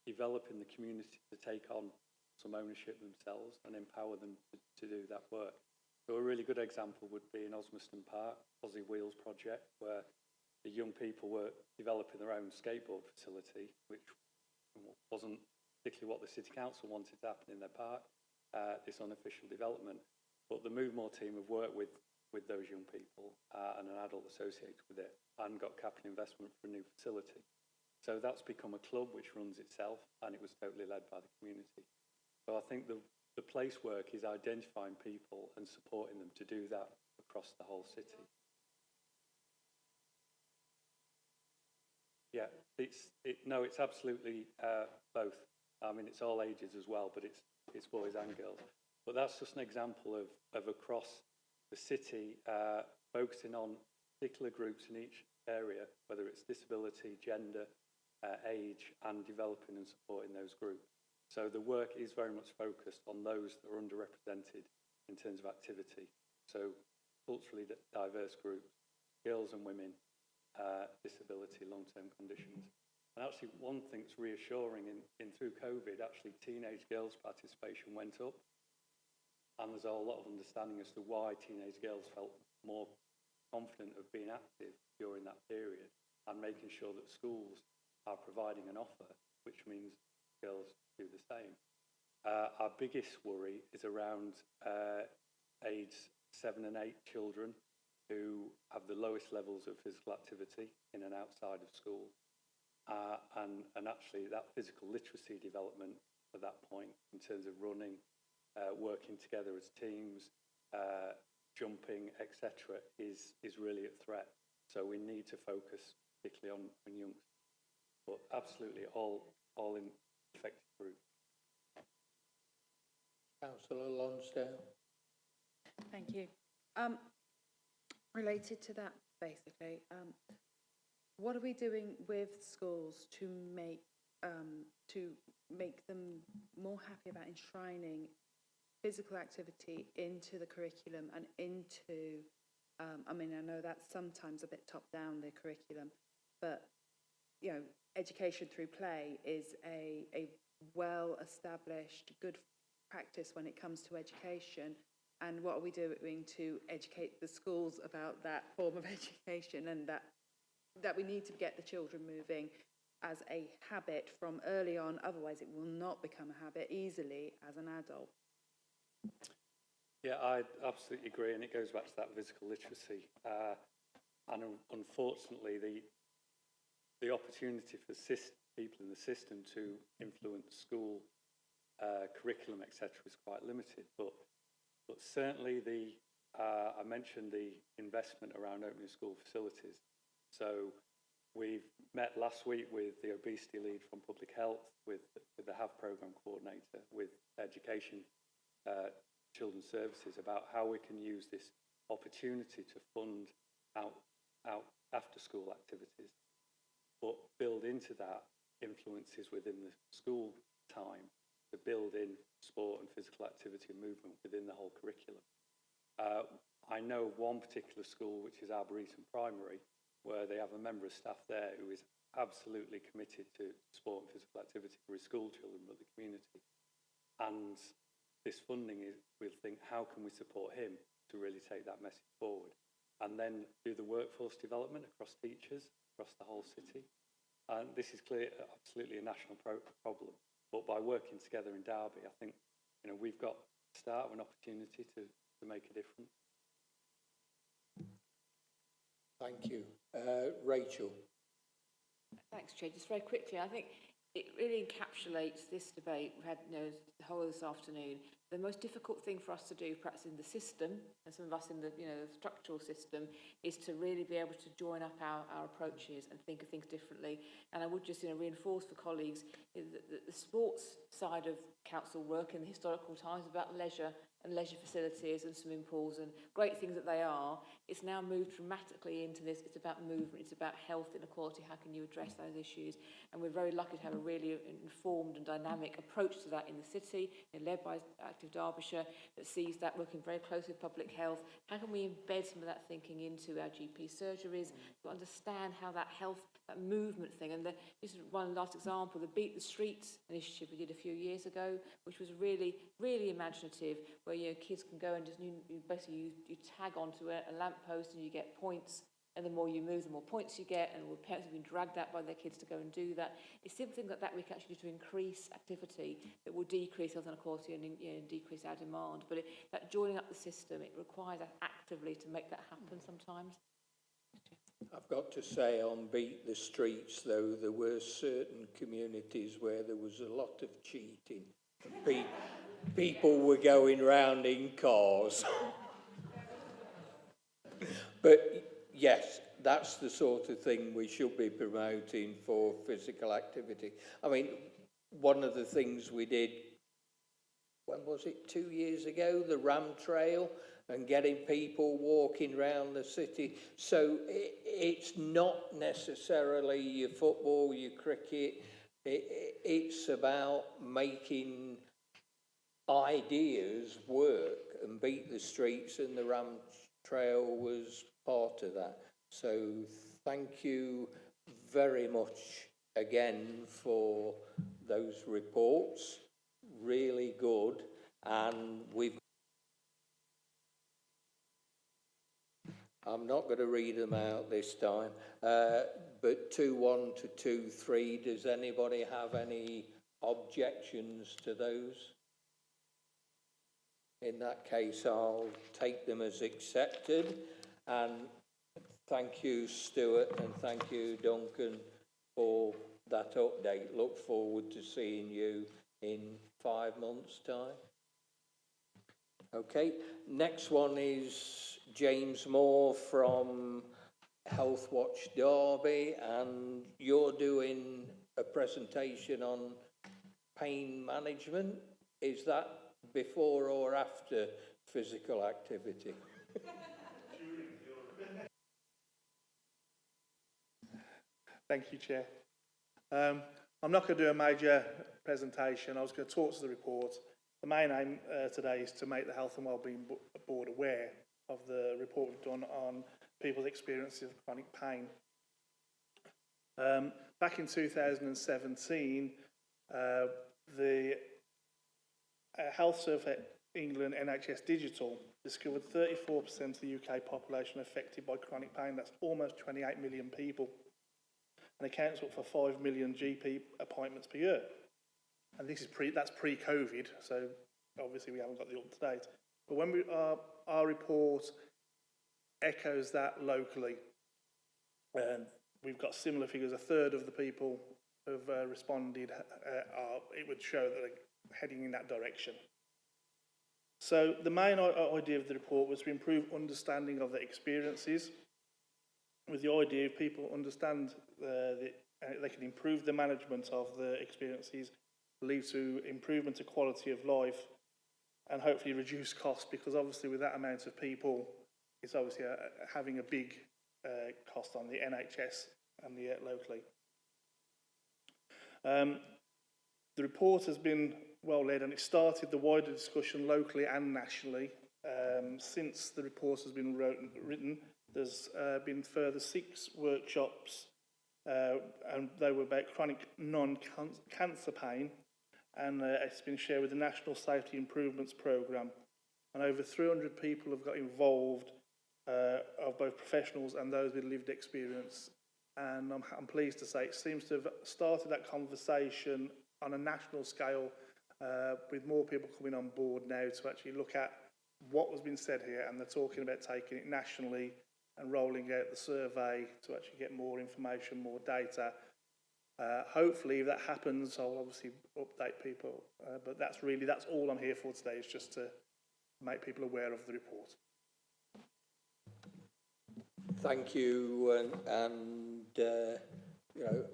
developing the community to take on some ownership themselves and empower them to do that work. So a really good example would be in Osmaston Park, Aussie Wheels project, where the young people were developing their own skateboard facility, which wasn't particularly what the City Council wanted to happen in their park, this unofficial development. But the Move More team have worked with those young people and an adult associated with it, and got capital investment for a new facility. So that's become a club which runs itself, and it was totally led by the community. So I think the place work is identifying people and supporting them to do that across the whole city. Yeah, it's absolutely both. I mean, it's all ages as well, but it's boys and girls. But that's just an example of across the city, focusing on particular groups in each area, whether it's disability, gender, age, and developing and supporting those groups. So the work is very much focused on those that are underrepresented in terms of activity. So culturally diverse groups, girls and women, disability, long-term conditions. And actually one thing that's reassuring in through COVID, actually teenage girls' participation went up. And there's a lot of understanding as to why teenage girls felt more confident of being active during that period, and making sure that schools are providing an offer, which means girls do the same. Our biggest worry is around age 7 and 8 children who have the lowest levels of physical activity in and outside of school. And actually that physical literacy development at that point, in terms of running, working together as teams, jumping, etc., is really at threat. So we need to focus particularly on youngsters, but absolutely all in effective group. Councillor Lonsdale. Thank you. Related to that, basically, what are we doing with schools to make them more happy about enshrining physical activity into the curriculum and into, I mean, I know that's sometimes a bit top down, the curriculum, but, you know, education through play is a well-established, good practice when it comes to education. And what are we doing to educate the schools about that form of education, and that we need to get the children moving as a habit from early on, otherwise it will not become a habit easily as an adult. Yeah, I absolutely agree, and it goes back to that physical literacy. And unfortunately, the opportunity for people in the system to influence school curriculum, etc., is quite limited. But certainly, I mentioned the investment around opening school facilities. So we've met last week with the obesity lead from public health, with the HAV programme coordinator, with education, children's services, about how we can use this opportunity to fund out after school activities, but build into that influences within the school time to build in sport and physical activity and movement within the whole curriculum. I know one particular school, which is Arboretum Primary, where they have a member of staff there who is absolutely committed to sport and physical activity for his school children, but the community. And this funding is, we'll think, how can we support him to really take that message forward? And then do the workforce development across teachers, across the whole city. And this is clear, absolutely a national problem. But by working together in Derby, I think, you know, we've got a start, an opportunity to make a difference. Thank you. Rachel. Thanks, Chair. Just very quickly, I think it really encapsulates this debate we've had, you know, the whole of this afternoon. The most difficult thing for us to do, perhaps in the system, and some of us in the, you know, the structural system, is to really be able to join up our approaches and think of things differently. And I would just, you know, reinforce for colleagues the sports side of council work in the historical times about leisure and leisure facilities and swimming pools and great things that they are. It's now moved dramatically into this. It's about movement. It's about health inequality. How can you address those issues? And we're very lucky to have a really informed and dynamic approach to that in the city, led by Active Derbyshire, that sees that, working very closely with public health. How can we embed some of that thinking into our GP surgeries to understand how that health, that movement thing, and this is one last example, the Beat the Streets initiative we did a few years ago, which was really, really imaginative, where, you know, kids can go and just basically you tag onto a lamppost and you get points, and the more you move, the more points you get, and parents have been dragged out by their kids to go and do that. It's something like that we can actually do to increase activity that will decrease health inequality and, you know, decrease our demand. But that joining up the system, it requires us actively to make that happen sometimes. I've got to say, on Beat the Streets, though, there were certain communities where there was a lot of cheating. People were going round in cars. But yes, that's the sort of thing we should be promoting for physical activity. I mean, one of the things we did, when was it, 2 years ago, the Ram Trail, and getting people walking around the city. So it's not necessarily your football, your cricket. It's about making ideas work, and Beat the Streets and the Ram Trail was part of that. So thank you very much again for those reports. Really good. And I'm not going to read them out this time, but 2.1 to 2.3, does anybody have any objections to those? In that case, I'll take them as accepted. And thank you, Stuart, and thank you, Duncan, for that update. Look forward to seeing you in 5 months' time. Okay, next one is James Moore from Health Watch Derby, and you're doing a presentation on pain management. Is that before or after physical activity? Thank you, Chair. I'm not going to do a major presentation. I was going to talk to the report. The main aim today is to make the Health and Wellbeing Board aware of the report we've done on people's experiences of chronic pain. Back in 2017, the Health Survey England NHS Digital discovered 34% of the UK population affected by chronic pain. That's almost 28 million people, and accounts for 5 million GP appointments per year. And this is that's pre-COVID, so obviously we haven't got the up to date. But when our report echoes that locally, we've got similar figures. A third of the people who've responded, it would show that they're heading in that direction. So the main idea of the report was to improve understanding of the experiences, with the idea if people understand they can improve the management of the experiences, lead to improvement of quality of life, and hopefully reduce costs, because obviously with that amount of people, it's obviously having a big cost on the NHS and the locally. The report has been well led, and it started the wider discussion locally and nationally. Since the report has been written, there's been further 6 workshops, and they were about chronic non-cancer pain, and it's been shared with the National Safety Improvements Programme. And over 300 people have got involved, of both professionals and those with lived experience. And I'm pleased to say it seems to have started that conversation on a national scale, with more people coming on board now to actually look at what was being said here, and they're talking about taking it nationally and rolling out the survey to actually get more information, more data. Hopefully, if that happens, I'll obviously update people. But that's all I'm here for today, is just to make people aware of the report. Thank you, and you know,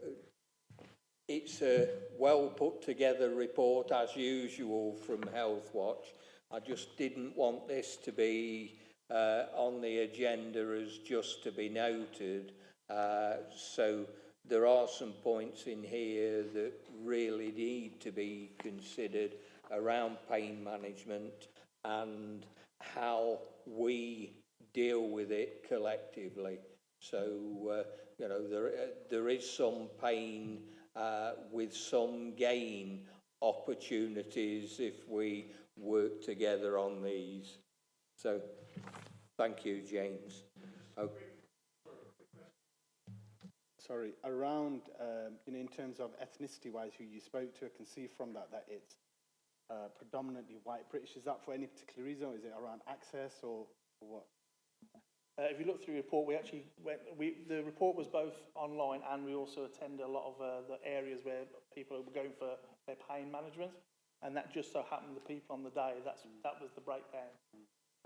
it's a well put together report as usual from Health Watch. I just didn't want this to be on the agenda as just to be noted. So there are some points in here that really need to be considered around pain management and how we deal with it collectively. So you know, there is some pain with some gain opportunities if we work together on these. So thank you, James. Okay. Sorry, around in terms of ethnicity-wise, who you spoke to, I can see from that it's predominantly white British. Is that for any particular reason, or is it around access, or what? If you look through the report, the report was both online, and we also attended a lot of the areas where people were going for their pain management, and that just so happened the people on the day, that was the breakdown.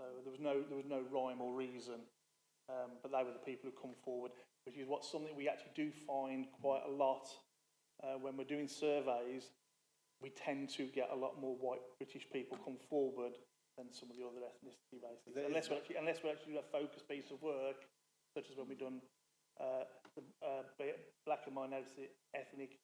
So there was no rhyme or reason, but they were the people who come forward, which is something we actually do find quite a lot when we're doing surveys. We tend to get a lot more white British people come forward than some of the other ethnicity bases. Unless we're actually doing a focused piece of work, such as when we've done the black and minority ethnic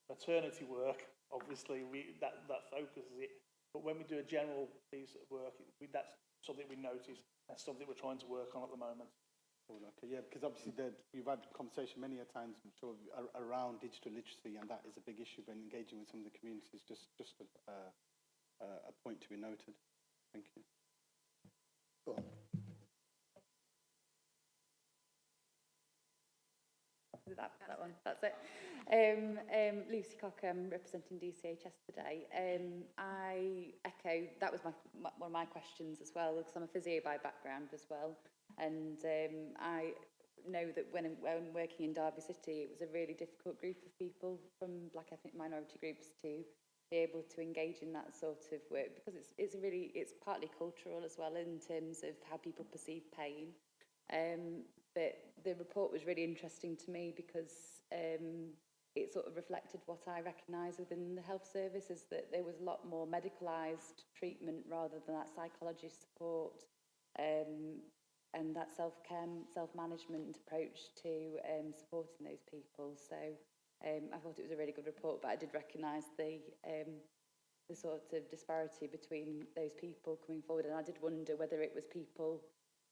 maternity work, obviously that focuses it. But when we do a general piece of work, that's something we notice, that's something we're trying to work on at the moment. Okay, yeah, because obviously we've had a conversation many a times, I'm sure, around digital literacy, and that is a big issue when engaging with some of the communities. Just a point to be noted. Thank you. Go on. That one, that's it. Lucy Cocker, I'm representing DCHS today. I echo, that was one of my questions as well, because I'm a physio by background as well. And I know that when working in Derby City, it was a really difficult group of people from black ethnic minority groups to be able to engage in that sort of work, because it's partly cultural as well in terms of how people perceive pain. But the report was really interesting to me because it sort of reflected what I recognise within the health service, is that there was a lot more medicalised treatment rather than that psychology support. and that self-care, self-management approach to supporting those people. So I thought it was a really good report, but I did recognise the sort of disparity between those people coming forward, and I did wonder whether it was people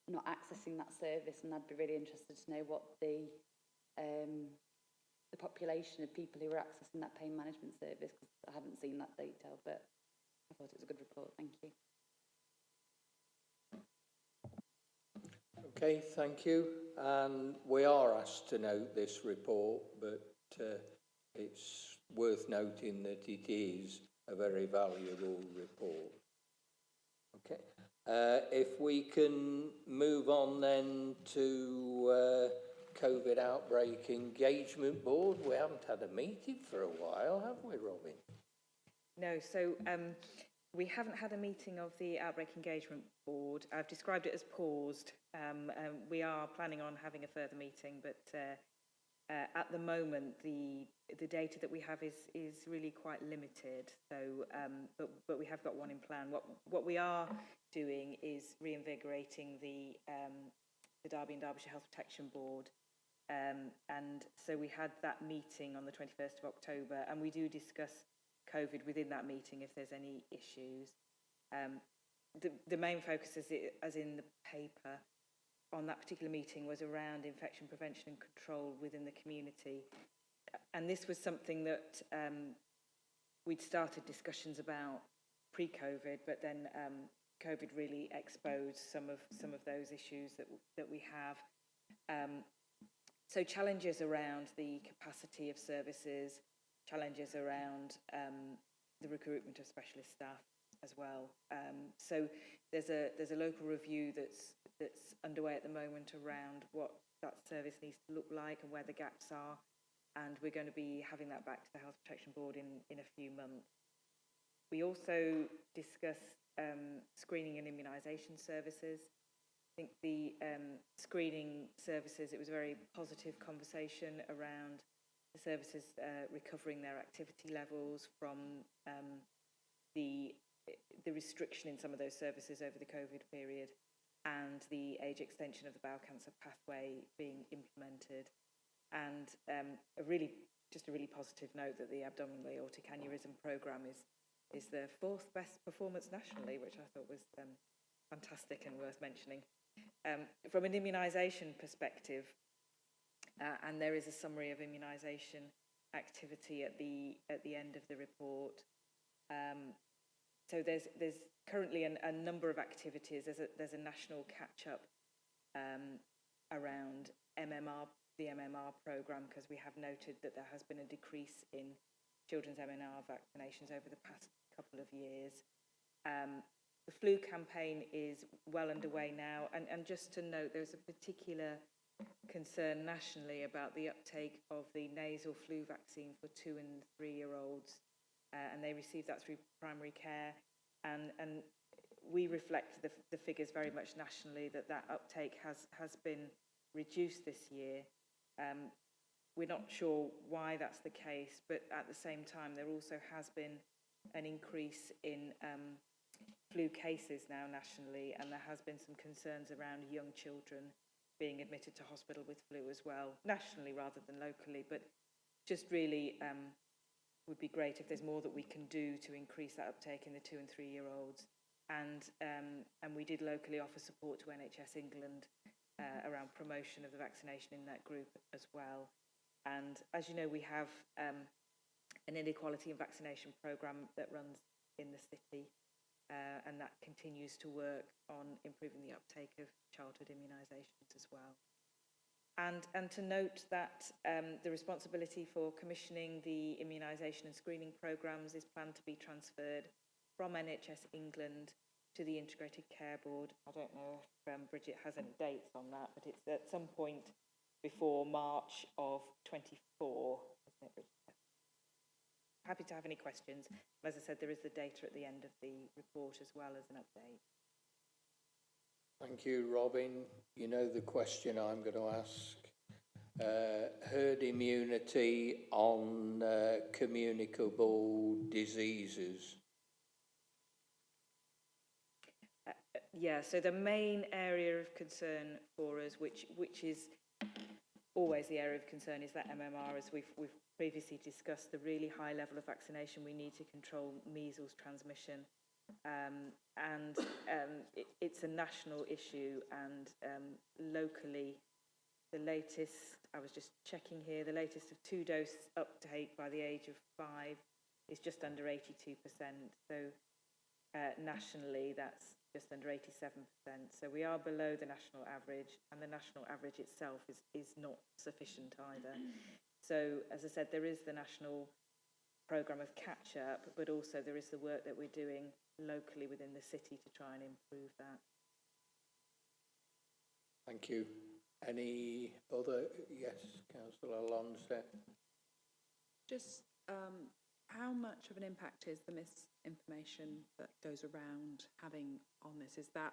not accessing that service, and I'd be really interested to know what the population of people who are accessing that pain management service, because I haven't seen that detail, but I thought it was a good report. Thank you. Okay, thank you. And we are asked to note this report, but it's worth noting that it is a very valuable report. Okay. If we can move on then to COVID Outbreak Engagement Board. We haven't had a meeting for a while, have we, Robin? No, so we haven't had a meeting of the Outbreak Engagement Board. I've described it as paused. We are planning on having a further meeting, but at the moment the data that we have is really quite limited. So, but we have got one in plan. What we are doing is reinvigorating the Derby and Derbyshire Health Protection Board. And so we had that meeting on the 21st of October, and we do discuss COVID within that meeting if there's any issues. The main focus, as in the paper, on that particular meeting was around infection prevention and control within the community. And this was something that we'd started discussions about pre-COVID, but then COVID really exposed some of those issues that we have. So challenges around the capacity of services, challenges around the recruitment of specialist staff as well. So there's a local review that's underway at the moment around what that service needs to look like and where the gaps are, and we're going to be having that back to the Health Protection Board in a few months. We also discussed screening and immunisation services. I think the screening services, it was a very positive conversation around the services recovering their activity levels from the restriction in some of those services over the COVID period, and the age extension of the bowel cancer pathway being implemented. And a really positive note that the abdominal aortic aneurysm programme is the 4th best performance nationally, which I thought was fantastic and worth mentioning. From an immunisation perspective, and there is a summary of immunisation activity at the end of the report. So there's currently a number of activities. There's a national catch-up around the MMR programme, because we have noted that there has been a decrease in children's MMR vaccinations over the past couple of years. The flu campaign is well underway now, and just to note, there's a particular concern nationally about the uptake of the nasal flu vaccine for 2- and 3-year-olds, and they receive that through primary care, and we reflect the figures very much nationally that uptake has been reduced this year. We're not sure why that's the case, but at the same time there also has been an increase in flu cases now nationally, and there has been some concerns around young children being admitted to hospital with flu as well, nationally rather than locally. But just really would be great if there's more that we can do to increase that uptake in the 2- and 3-year-olds. And we did locally offer support to NHS England around promotion of the vaccination in that group as well. And as you know, we have an inequality and vaccination programme that runs in the city, and that continues to work on improving the uptake of childhood immunisations as well. And to note that the responsibility for commissioning the immunisation and screening programmes is planned to be transferred from NHS England to the Integrated Care Board. I don't know if Bridget has any dates on that, but it's at some point before March of 24, isn't it, Bridget? Happy to have any questions. As I said, there is the data at the end of the report as well as an update. Thank you, Robin. You know the question I'm going to ask. Herd immunity on communicable diseases. Yeah, so the main area of concern for us, which is always the area of concern, is that MMR, as we've previously discussed, the really high level of vaccination we need to control measles transmission. It's a national issue, and locally, the latest, I was just checking here, the latest of 2-dose uptake by the age of 5 is just under 82%. So nationally, that's just under 87%. So we are below the national average, and the national average itself is not sufficient either. So, as I said, there is the national programme of catch-up, but also there is the work that we're doing locally within the city to try and improve that. Thank you. Any other? Yes, Councillor Lonsdale. Just how much of an impact is the misinformation that goes around having on this? Is that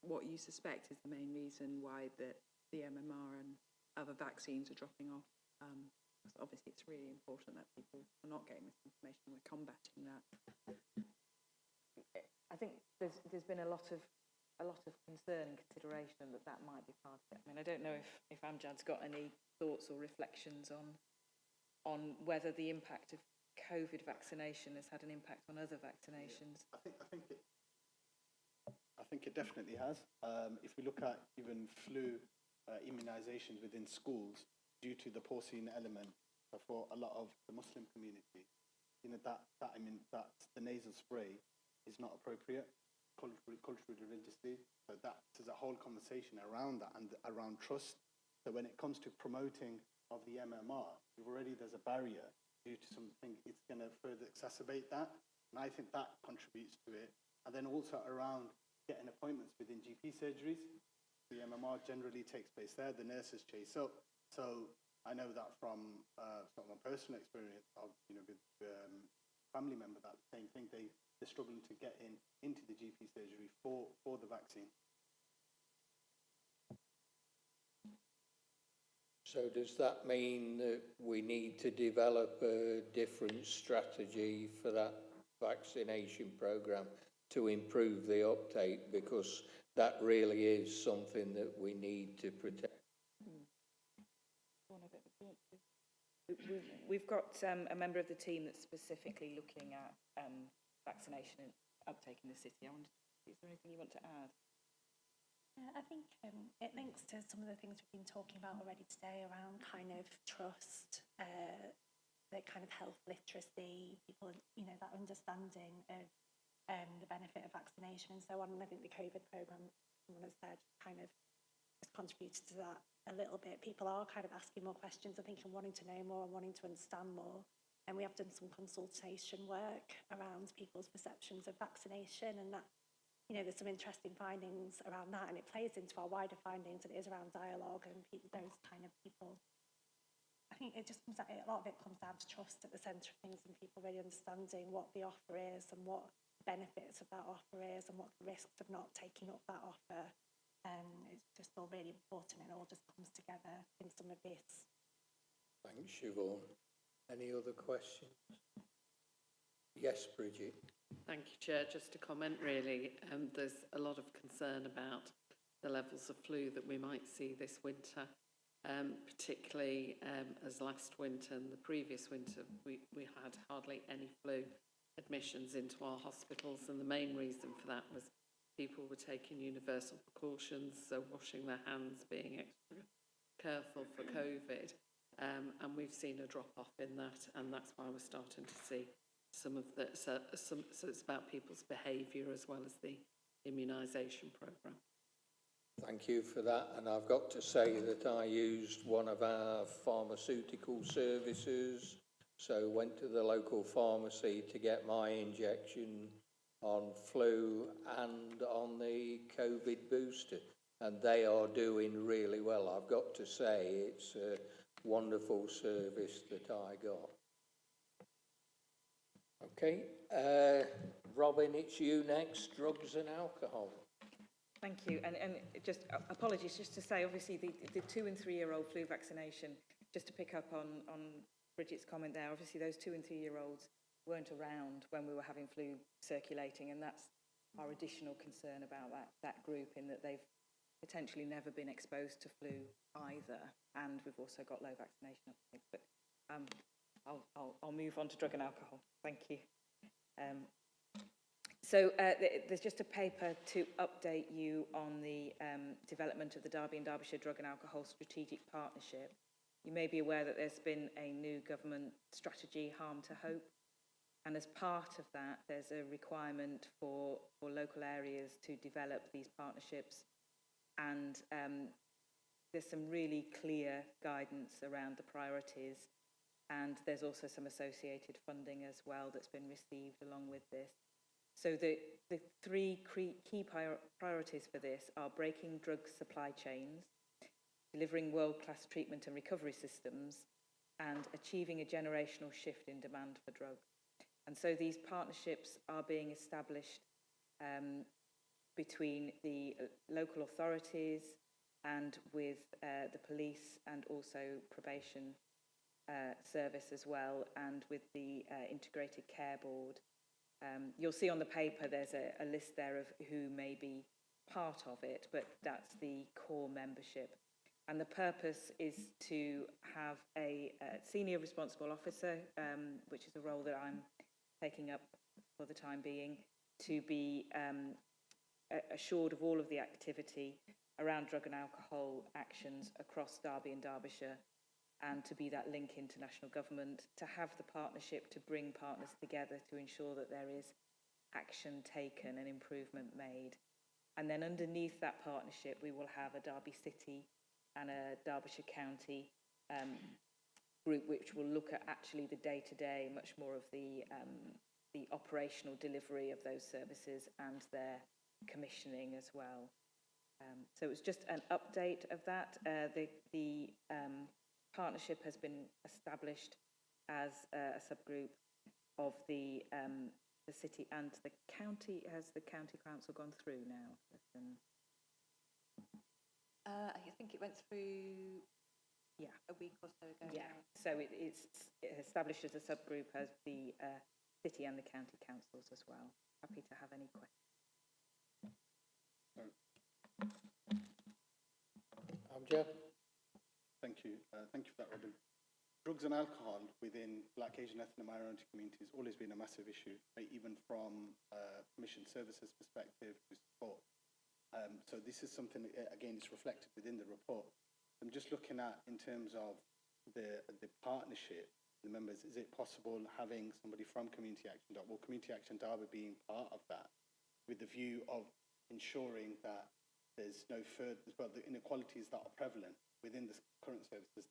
what you suspect is the main reason why the MMR and other vaccines are dropping off? Obviously, it's really important that people are not getting misinformation. We're combating that. I think there's been a lot of concern and consideration that might be part of it. I mean, I don't know if Amjad's got any thoughts or reflections on whether the impact of COVID vaccination has had an impact on other vaccinations. I think it definitely has. If we look at even flu immunisations within schools, due to the porcine element for a lot of the Muslim community, that the nasal spray is not appropriate culturally, religiously. So there's a whole conversation around that and around trust. So when it comes to promoting of the MMR, there's a barrier due to something. It's going to further exacerbate that, and I think that contributes to it. And then also around getting appointments within GP surgeries. The MMR generally takes place there. The nurses chase up. So I know that from sort of my personal experience of with family member, that same thing. They're struggling to get into the GP surgery for the vaccine. So does that mean that we need to develop a different strategy for that vaccination programme to improve the uptake, because that really is something that we need to protect? We've got a member of the team that's specifically looking at vaccination uptake in the city. Is there anything you want to add? I think it links to some of the things we've been talking about already today around kind of trust, the kind of health literacy, people, that understanding of the benefit of vaccination and so on. And I think the COVID programme, someone has said, kind of has contributed to that a little bit. People are kind of asking more questions, I think, and wanting to know more and wanting to understand more. And we have done some consultation work around people's perceptions of vaccination, and that, there's some interesting findings around that, and it plays into our wider findings, and it is around dialogue and those kind of people. I think it just comes out, a lot of it comes down to trust at the centre of things, and people really understanding what the offer is and what the benefits of that offer is and what the risks of not taking up that offer. It's just all really important, and it all just comes together in some of this. Thanks, Siobhan. Any other questions? Yes, Bridget. Thank you, Chair. Just to comment, really, there's a lot of concern about the levels of flu that we might see this winter, particularly as last winter and the previous winter we had hardly any flu admissions into our hospitals, and the main reason for that was people were taking universal precautions, so washing their hands, being extra careful for COVID, and we've seen a drop-off in that, and that's why we're starting to see some of the, so it's about people's behaviour as well as the immunisation programme. Thank you for that, and I've got to say that I used one of our pharmaceutical services, so went to the local pharmacy to get my injection on flu and on the COVID booster, and they are doing really well. I've got to say it's a wonderful service that I got. Okay, Robin, it's you next, drugs and alcohol. Thank you, and just apologies, just to say, obviously the 2 and 3 year old flu vaccination, just to pick up on Bridget's comment there, obviously those 2 and 3 year olds weren't around when we were having flu circulating, and that's our additional concern about that group, in that they've potentially never been exposed to flu either, and we've also got low vaccination uptake. But I'll move on to drug and alcohol. Thank you. There's just a paper to update you on the development of the Derby and Derbyshire Drug and Alcohol Strategic Partnership. You may be aware that there's been a new government strategy, Harm to Hope, and as part of that, there's a requirement for local areas to develop these partnerships, and there's some really clear guidance around the priorities, and there's also some associated funding as well that's been received along with this. So the three key priorities for this are breaking drug supply chains, delivering world-class treatment and recovery systems, and achieving a generational shift in demand for drugs. And so these partnerships are being established between the local authorities and with the police, and also probation service as well, and with the Integrated Care Board. You'll see on the paper there's a list there of who may be part of it, but that's the core membership. And the purpose is to have a senior responsible officer, which is a role that I'm taking up for the time being, to be assured of all of the activity around drug and alcohol actions across Derby and Derbyshire, and to be that link into national government, to have the partnership to bring partners together to ensure that there is action taken and improvement made. And then underneath that partnership, we will have a Derby City and a Derbyshire County group, which will look at actually the day-to-day, much more of the operational delivery of those services and their commissioning as well. So it's just an update of that. The partnership has been established as a subgroup of the city and the county. Has the county council gone through now? I think it went through a week or so ago. Yeah, so it's established as a subgroup as the city and the county councils as well. Happy to have any questions. Amjad? Thank you. Thank you for that, Robin. Drugs and alcohol within Black, Asian, ethnic minority communities has always been a massive issue, right? Even from commission services perspective to support. So this is something, again, it's reflected within the report. I'm just looking at, in terms of the partnership, the members, is it possible having somebody from Community Action Derby, or Community Action Derby being part of that, with the view of ensuring that there's no further, well, the inequalities that are prevalent within the current services,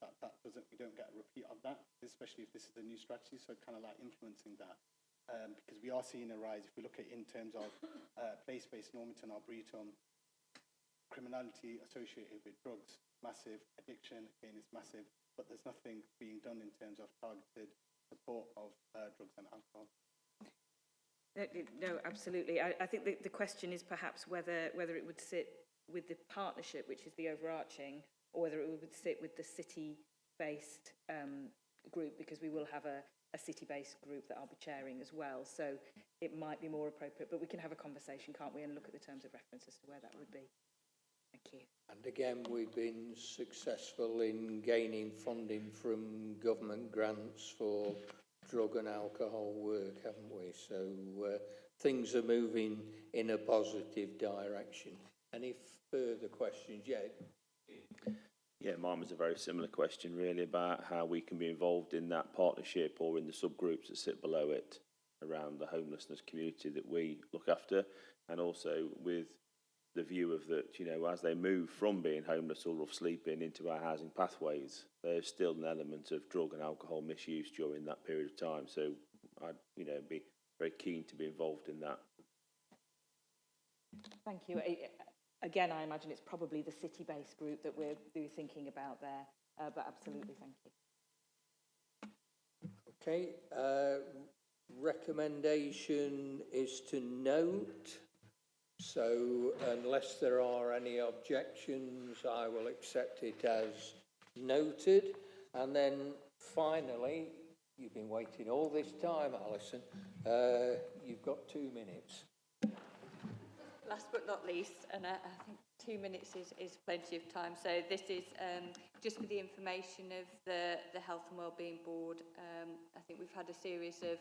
we don't get a repeat of that, especially if this is a new strategy, so kind of like influencing that. Because we are seeing a rise, if we look at it in terms of place-based Normanton, Arboretum, criminality associated with drugs, massive, addiction, again, it's massive, but there's nothing being done in terms of targeted support of drugs and alcohol. No, absolutely. I think the question is perhaps whether it would sit with the partnership, which is the overarching, or whether it would sit with the city-based group, because we will have a city-based group that I'll be chairing as well. So it might be more appropriate, but we can have a conversation, can't we, and look at the terms of reference as to where that would be. Thank you. And again, we've been successful in gaining funding from government grants for drug and alcohol work, haven't we? So things are moving in a positive direction. Any further questions? Yeah, mine was a very similar question, really, about how we can be involved in that partnership or in the subgroups that sit below it around the homelessness community that we look after, and also with the view of that, you know, as they move from being homeless or rough sleeping into our housing pathways, there's still an element of drug and alcohol misuse during that period of time. So I'd, you know, be very keen to be involved in that. Thank you. Again, I imagine it's probably the city-based group that we're thinking about there, but absolutely, thank you. Okay, recommendation is to note. So unless there are any objections, I will accept it as noted. And then finally, you've been waiting all this time, Alison, you've got 2 minutes. but not least, and I think 2 minutes is plenty of time. So this is just for the information of the Health and Wellbeing Board. I think we've had a series of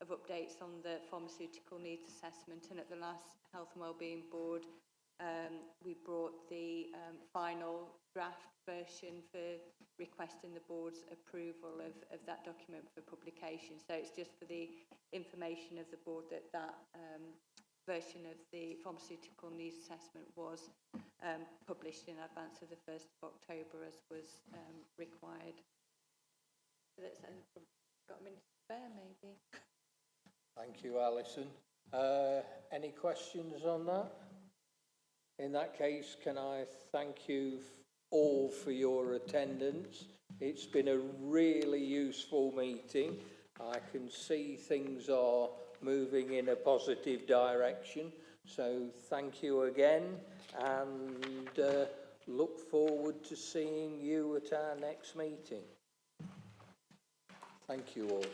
updates on the pharmaceutical needs assessment, and at the last Health and Wellbeing Board we brought the final draft version for requesting the board's approval of that document for publication. So it's just for the information of the board that version of the pharmaceutical needs assessment was published in advance of the 1st of October as was required. So that's got a minute to spare maybe. Thank you, Alison. Any questions on that? In that case, can I thank you all for your attendance? It's been a really useful meeting. I can see things are moving in a positive direction. So thank you again, and look forward to seeing you at our next meeting. Thank you all.